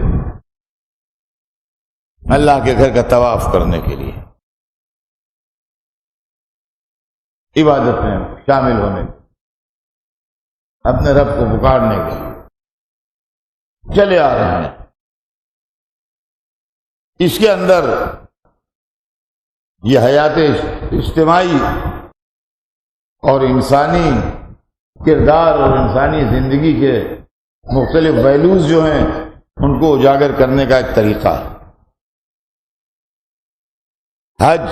Speaker 2: اللہ کے گھر کا طواف کرنے کے لیے، عبادت میں شامل ہونے، اپنے رب کو پکارنے کے لیے چلے آ رہے ہیں۔ اس کے اندر یہ حیات اجتماعی اور انسانی کردار اور انسانی زندگی کے مختلف ویلیوز جو ہیں ان کو اجاگر کرنے کا ایک طریقہ ہے۔ حج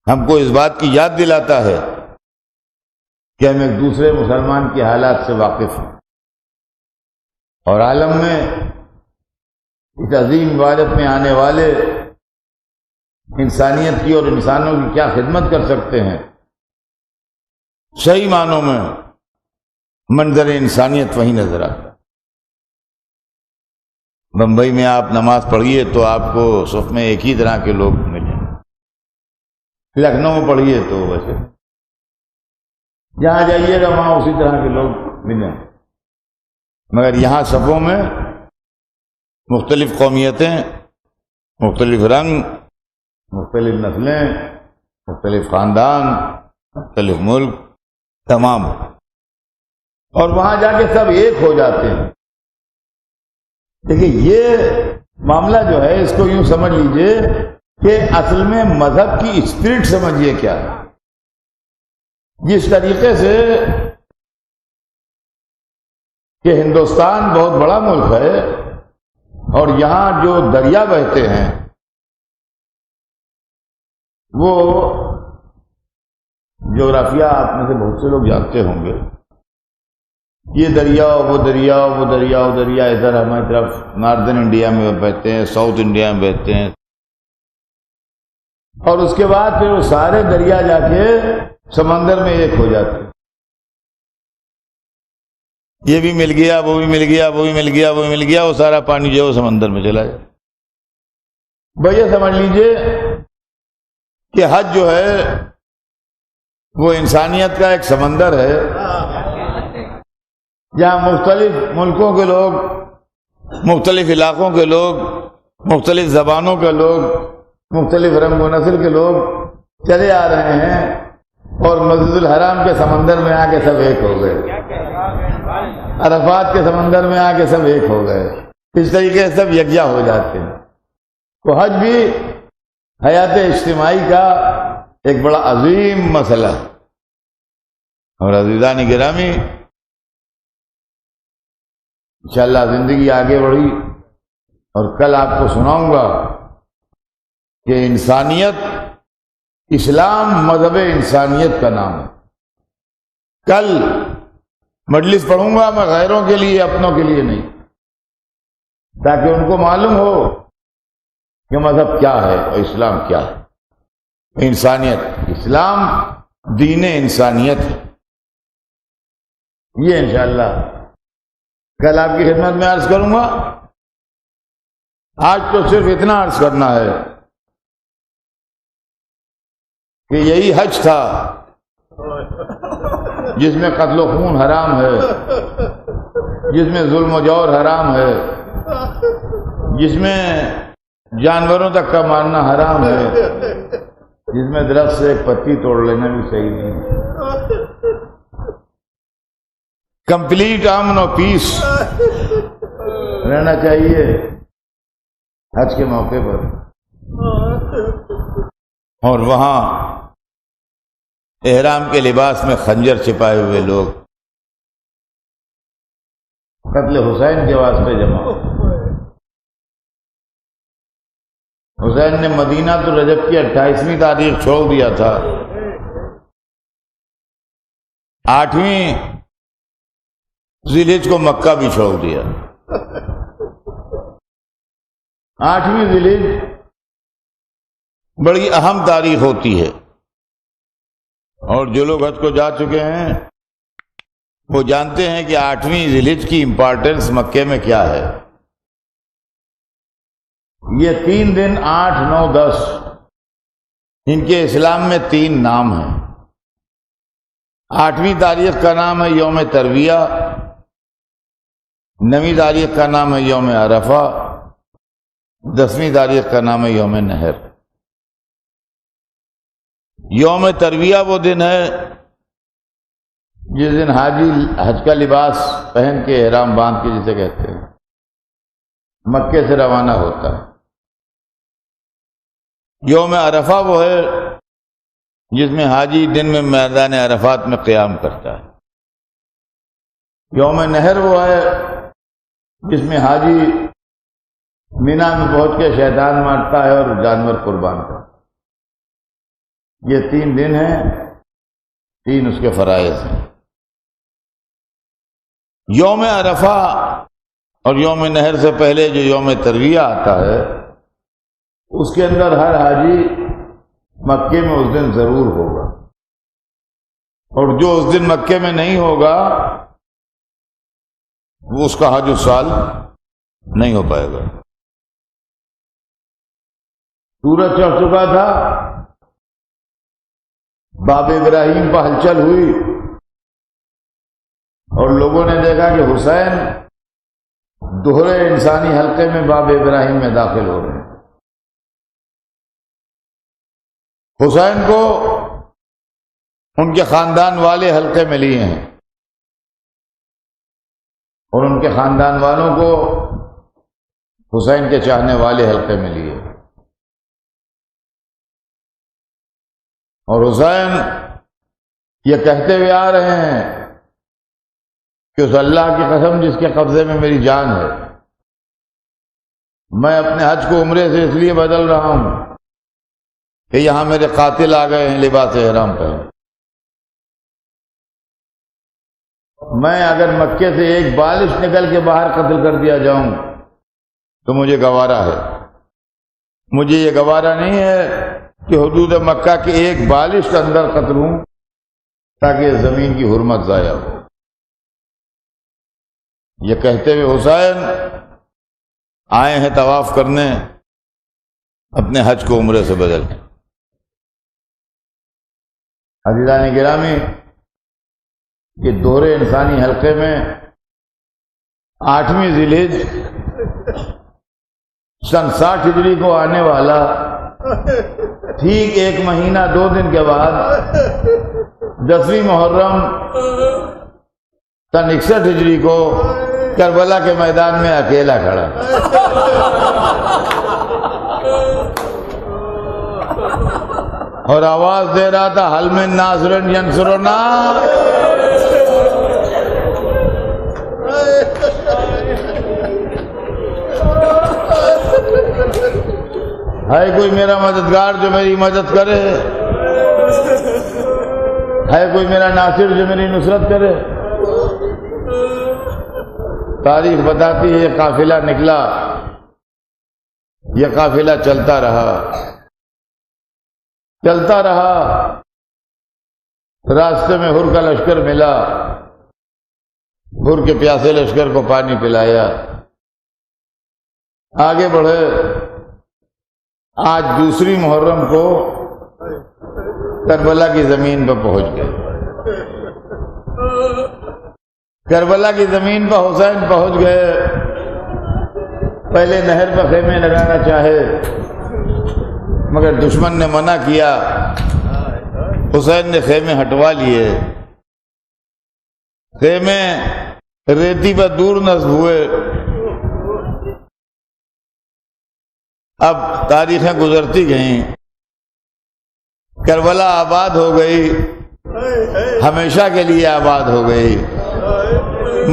Speaker 2: ہم کو اس بات کی یاد دلاتا ہے کہ ہم ایک دوسرے مسلمان کے حالات سے واقف ہیں اور عالم میں اس عظیم عبادت میں آنے والے انسانیت کی اور انسانوں کی کیا خدمت کر سکتے ہیں۔ صحیح معنوں میں منظر انسانیت وہیں نظر آتا ہے۔ بمبئی میں آپ نماز پڑھیے تو آپ کو صف میں ایک ہی طرح کے لوگ ملیں، لکھنؤ میں پڑھیے تو ویسے جہاں جائیے گا وہاں اسی طرح کے لوگ ملیں، مگر یہاں صفوں میں مختلف قومیتیں، مختلف رنگ، مختلف نسلیں، مختلف خاندان، مختلف ملک، تمام، اور وہاں جا کے سب ایک ہو جاتے ہیں۔ دیکھیے یہ معاملہ جو ہے اس کو یوں سمجھ لیجئے کہ اصل میں مذہب کی اسپرٹ سمجھیے کیا ہے۔ جس طریقے سے کہ ہندوستان بہت بڑا ملک ہے اور یہاں جو دریا بہتے ہیں وہ جغرافیہ آپ میں سے بہت سے لوگ جانتے ہوں گے، یہ دریا وہ دریا وہ دریا وہ دریا ادھر ہماری طرف ناردرن انڈیا میں بہتے ہیں، ساؤتھ انڈیا میں بہتے ہیں، اور اس کے بعد پھر وہ سارے دریا جا کے سمندر میں ایک ہو جاتے ہیں۔ یہ بھی مل گیا، وہ بھی مل گیا، وہ بھی مل گیا، وہ بھی مل گیا، وہ سارا پانی جو ہے وہ سمندر میں چلا جائے۔ بھیا سمجھ لیجئے کہ حج جو ہے وہ انسانیت کا ایک سمندر ہے جہاں مختلف ملکوں کے لوگ، مختلف علاقوں کے لوگ، مختلف زبانوں کے لوگ، مختلف رنگ و نسل کے لوگ چلے آ رہے ہیں اور مسجد الحرام کے سمندر میں آ کے سب ایک ہو گئے، عرفات کے سمندر میں آ کے سب ایک ہو گئے، اس طریقے سے سب یکجا ہو جاتے ہیں۔ تو حج بھی حیات اجتماعی کا ایک بڑا عظیم مسئلہ ہے۔ اور عزیزان گرامی، انشاءاللہ زندگی آگے بڑھی اور کل آپ کو سناؤں گا کہ انسانیت، اسلام مذہب انسانیت کا نام ہے۔ کل مجلس پڑھوں گا میں غیروں کے لیے، اپنوں کے لیے نہیں، تاکہ ان کو معلوم ہو کہ مذہب کیا ہے اور اسلام کیا ہے۔ انسانیت، اسلام دین انسانیت ہے۔ یہ انشاءاللہ کل آپ کی خدمت میں عرض کروں گا۔ آج تو صرف اتنا عرض کرنا ہے کہ یہی حج تھا جس میں قتل و خون حرام ہے، جس میں ظلم و جور حرام ہے، جس میں جانوروں تک کا مارنا حرام ہے، جس میں درخت سے ایک پتی توڑ لینا بھی صحیح نہیں ہے۔ کمپلیٹ امن و پیس رہنا چاہیے حج کے موقع پر۔ اور وہاں احرام کے لباس میں خنجر چھپائے ہوئے لوگ قتل حسین کے واسطے جمع۔ حسین نے مدینہ تو رجب کی 28ویں تاریخ چھوڑ دیا تھا، 8ویں ذی الحجہ کو مکہ بھی چھوڑ دیا۔ 8ویں ذی الحجہ بڑی اہم تاریخ ہوتی ہے، اور جو لوگ حج کو جا چکے ہیں وہ جانتے ہیں کہ 8ویں ذی الحجہ کی امپارٹنس مکے میں کیا ہے۔ یہ 3 دن 8، 9، 10 ان کے اسلام میں 3 نام ہیں۔ 8ویں تاریخ کا نام ہے یوم ترویہ، 9ویں تاریخ کا نام ہے یوم عرفہ، 10ویں تاریخ کا نام ہے یوم نحر۔ یوم ترویہ وہ دن ہے جس دن حاجی حج کا لباس پہن کے احرام باندھ کے جسے کہتے ہیں مکے سے روانہ ہوتا ہے۔ یوم عرفہ وہ ہے جس میں حاجی دن میں میدان عرفات میں قیام کرتا ہے۔ یوم نحر وہ ہے جس میں حاجی مینا میں پہنچ کے شیطان مارتا ہے اور جانور قربان کرتا ہے۔ یہ 3 دن ہیں، 3 اس کے فرائض ہیں۔ یوم عرفہ اور یوم نحر سے پہلے جو یوم ترویہ آتا ہے اس کے اندر ہر حاجی مکے میں اس دن ضرور ہوگا، اور جو اس دن مکے میں نہیں ہوگا وہ اس کا حج اس سال نہیں ہو پائے گا۔ سورج چڑھ چکا تھا، باب ابراہیم پر ہلچل ہوئی اور لوگوں نے دیکھا کہ حسین دوہرے انسانی حلقے میں باب ابراہیم میں داخل ہو رہے ہیں۔ حسین کو ان کے خاندان والے حلقے میں لیے ہیں اور ان کے خاندان والوں کو حسین کے چاہنے والے حلقے میں لیے، اور حسین یہ کہتے ہوئے آ رہے ہیں کہ اس اللہ کی قسم جس کے قبضے میں میری جان ہے، میں اپنے حج کو عمرے سے اس لیے بدل رہا ہوں کہ یہاں میرے قاتل آ گئے ہیں لباس احرام پہن۔ میں اگر مکے سے ایک بالش نکل کے باہر قتل کر دیا جاؤں تو مجھے گوارا ہے، مجھے یہ گوارا نہیں ہے کہ حدود مکہ کے ایک بالش کے اندر قتل ہوں تاکہ زمین کی حرمت ضائع ہو۔ یہ کہتے ہوئے حسین آئے ہیں طواف کرنے، اپنے حج کو عمرے سے بدل کے۔ عزیزان گرامی، یہ دوہرے انسانی حلقے میں 8ویں ذی الحجہ سن 60 ہجری کو آنے والا ٹھیک 1 مہینہ 2 دن کے بعد 10ویں محرم سن 61 ہجری کو کربلا کے میدان میں اکیلا کھڑا، اور آواز دے رہا تھا حل من ناصر ینصرنا۔ ہے کوئی میرا مددگار جو میری مدد کرے؟ ہے کوئی میرا ناصر جو میری نصرت کرے؟ تاریخ بتاتی ہے یہ قافلہ نکلا، یہ قافلہ چلتا رہا، چلتا رہا، راستے میں حر کا لشکر ملا، حر کے پیاسے لشکر کو پانی پلایا، آگے بڑھے، آج 2 محرم کو کربلا کی زمین پر پہنچ گئے۔ کربلا کی زمین پر حسین پہنچ گئے، پہلے نہر پر خیمے لگانا چاہے مگر دشمن نے منع کیا، حسین نے خیمے ہٹوا لیے، خیمے ریتی پر دور نصب ہوئے۔ اب تاریخیں گزرتی گئیں، کربلا آباد ہو گئی، ہمیشہ کے لیے آباد ہو گئی،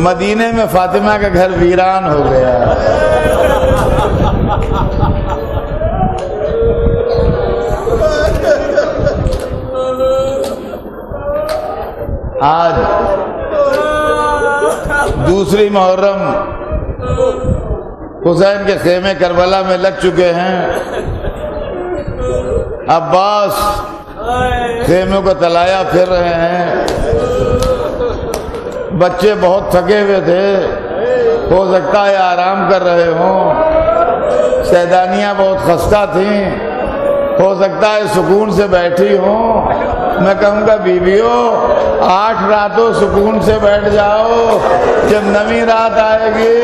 Speaker 2: مدینے میں فاطمہ کا گھر ویران ہو گیا۔ آج دوسری محرم حسین کے خیمے کربلا میں لگ چکے ہیں. عباس خیموں کو تلایا پھر رہے ہیں. بچے بہت تھکے ہوئے تھے، ہو سکتا ہے آرام کر رہے ہوں. سیدانیاں بہت خستہ تھیں، ہو سکتا ہے سکون سے بیٹھی ہوں. میں کہوں گا بیویوں 8 راتوں سکون سے بیٹھ جاؤ، جب 9ویں رات آئے گی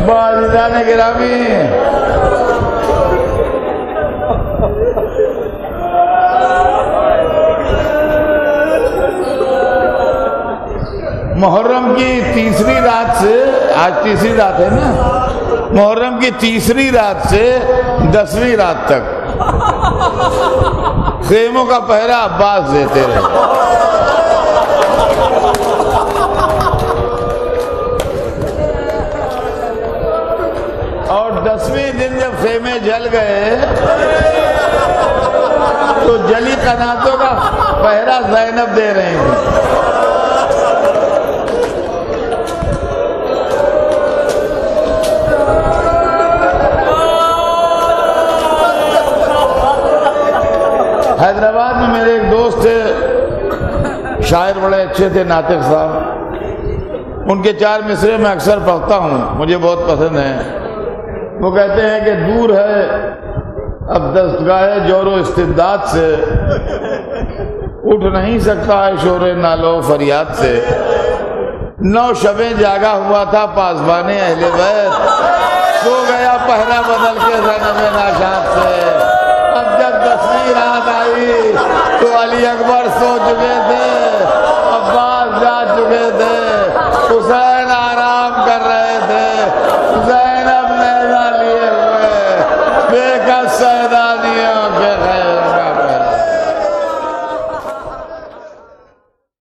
Speaker 2: باعزان گرامی. محرم کی تیسری رات سے، آج تیسری رات ہے نا، محرم کی تیسری رات سے 10ویں رات تک خیموں کا پہرا عباس دیتے رہے. اور 10ویں دن جب خیمے جل گئے تو جلی قناتوں کا پہرا زینب دے رہی تھی. حیدرآباد میں میرے ایک دوست تھے، شاعر بڑے اچھے تھے، ناطق صاحب. ان کے 4 مصرے میں اکثر پڑھتا ہوں، مجھے بہت پسند ہیں. وہ کہتے ہیں کہ دور ہے اب دستگاہ جور و استبداد سے، اٹھ نہیں سکتا ہے شور نالو فریاد سے. 9 شبیں جاگا ہوا تھا پاسبان اہل بیت، سو گیا پہرا بدل کے زینب ناشاد سے. اب جب 10ویں رات آئی تو علی اکبر سو چکے تھے، عباس جا چکے تھے، حسین آرام کر رہے تھے، زینب نیزہ لیے ہوئے بے کس سیدہ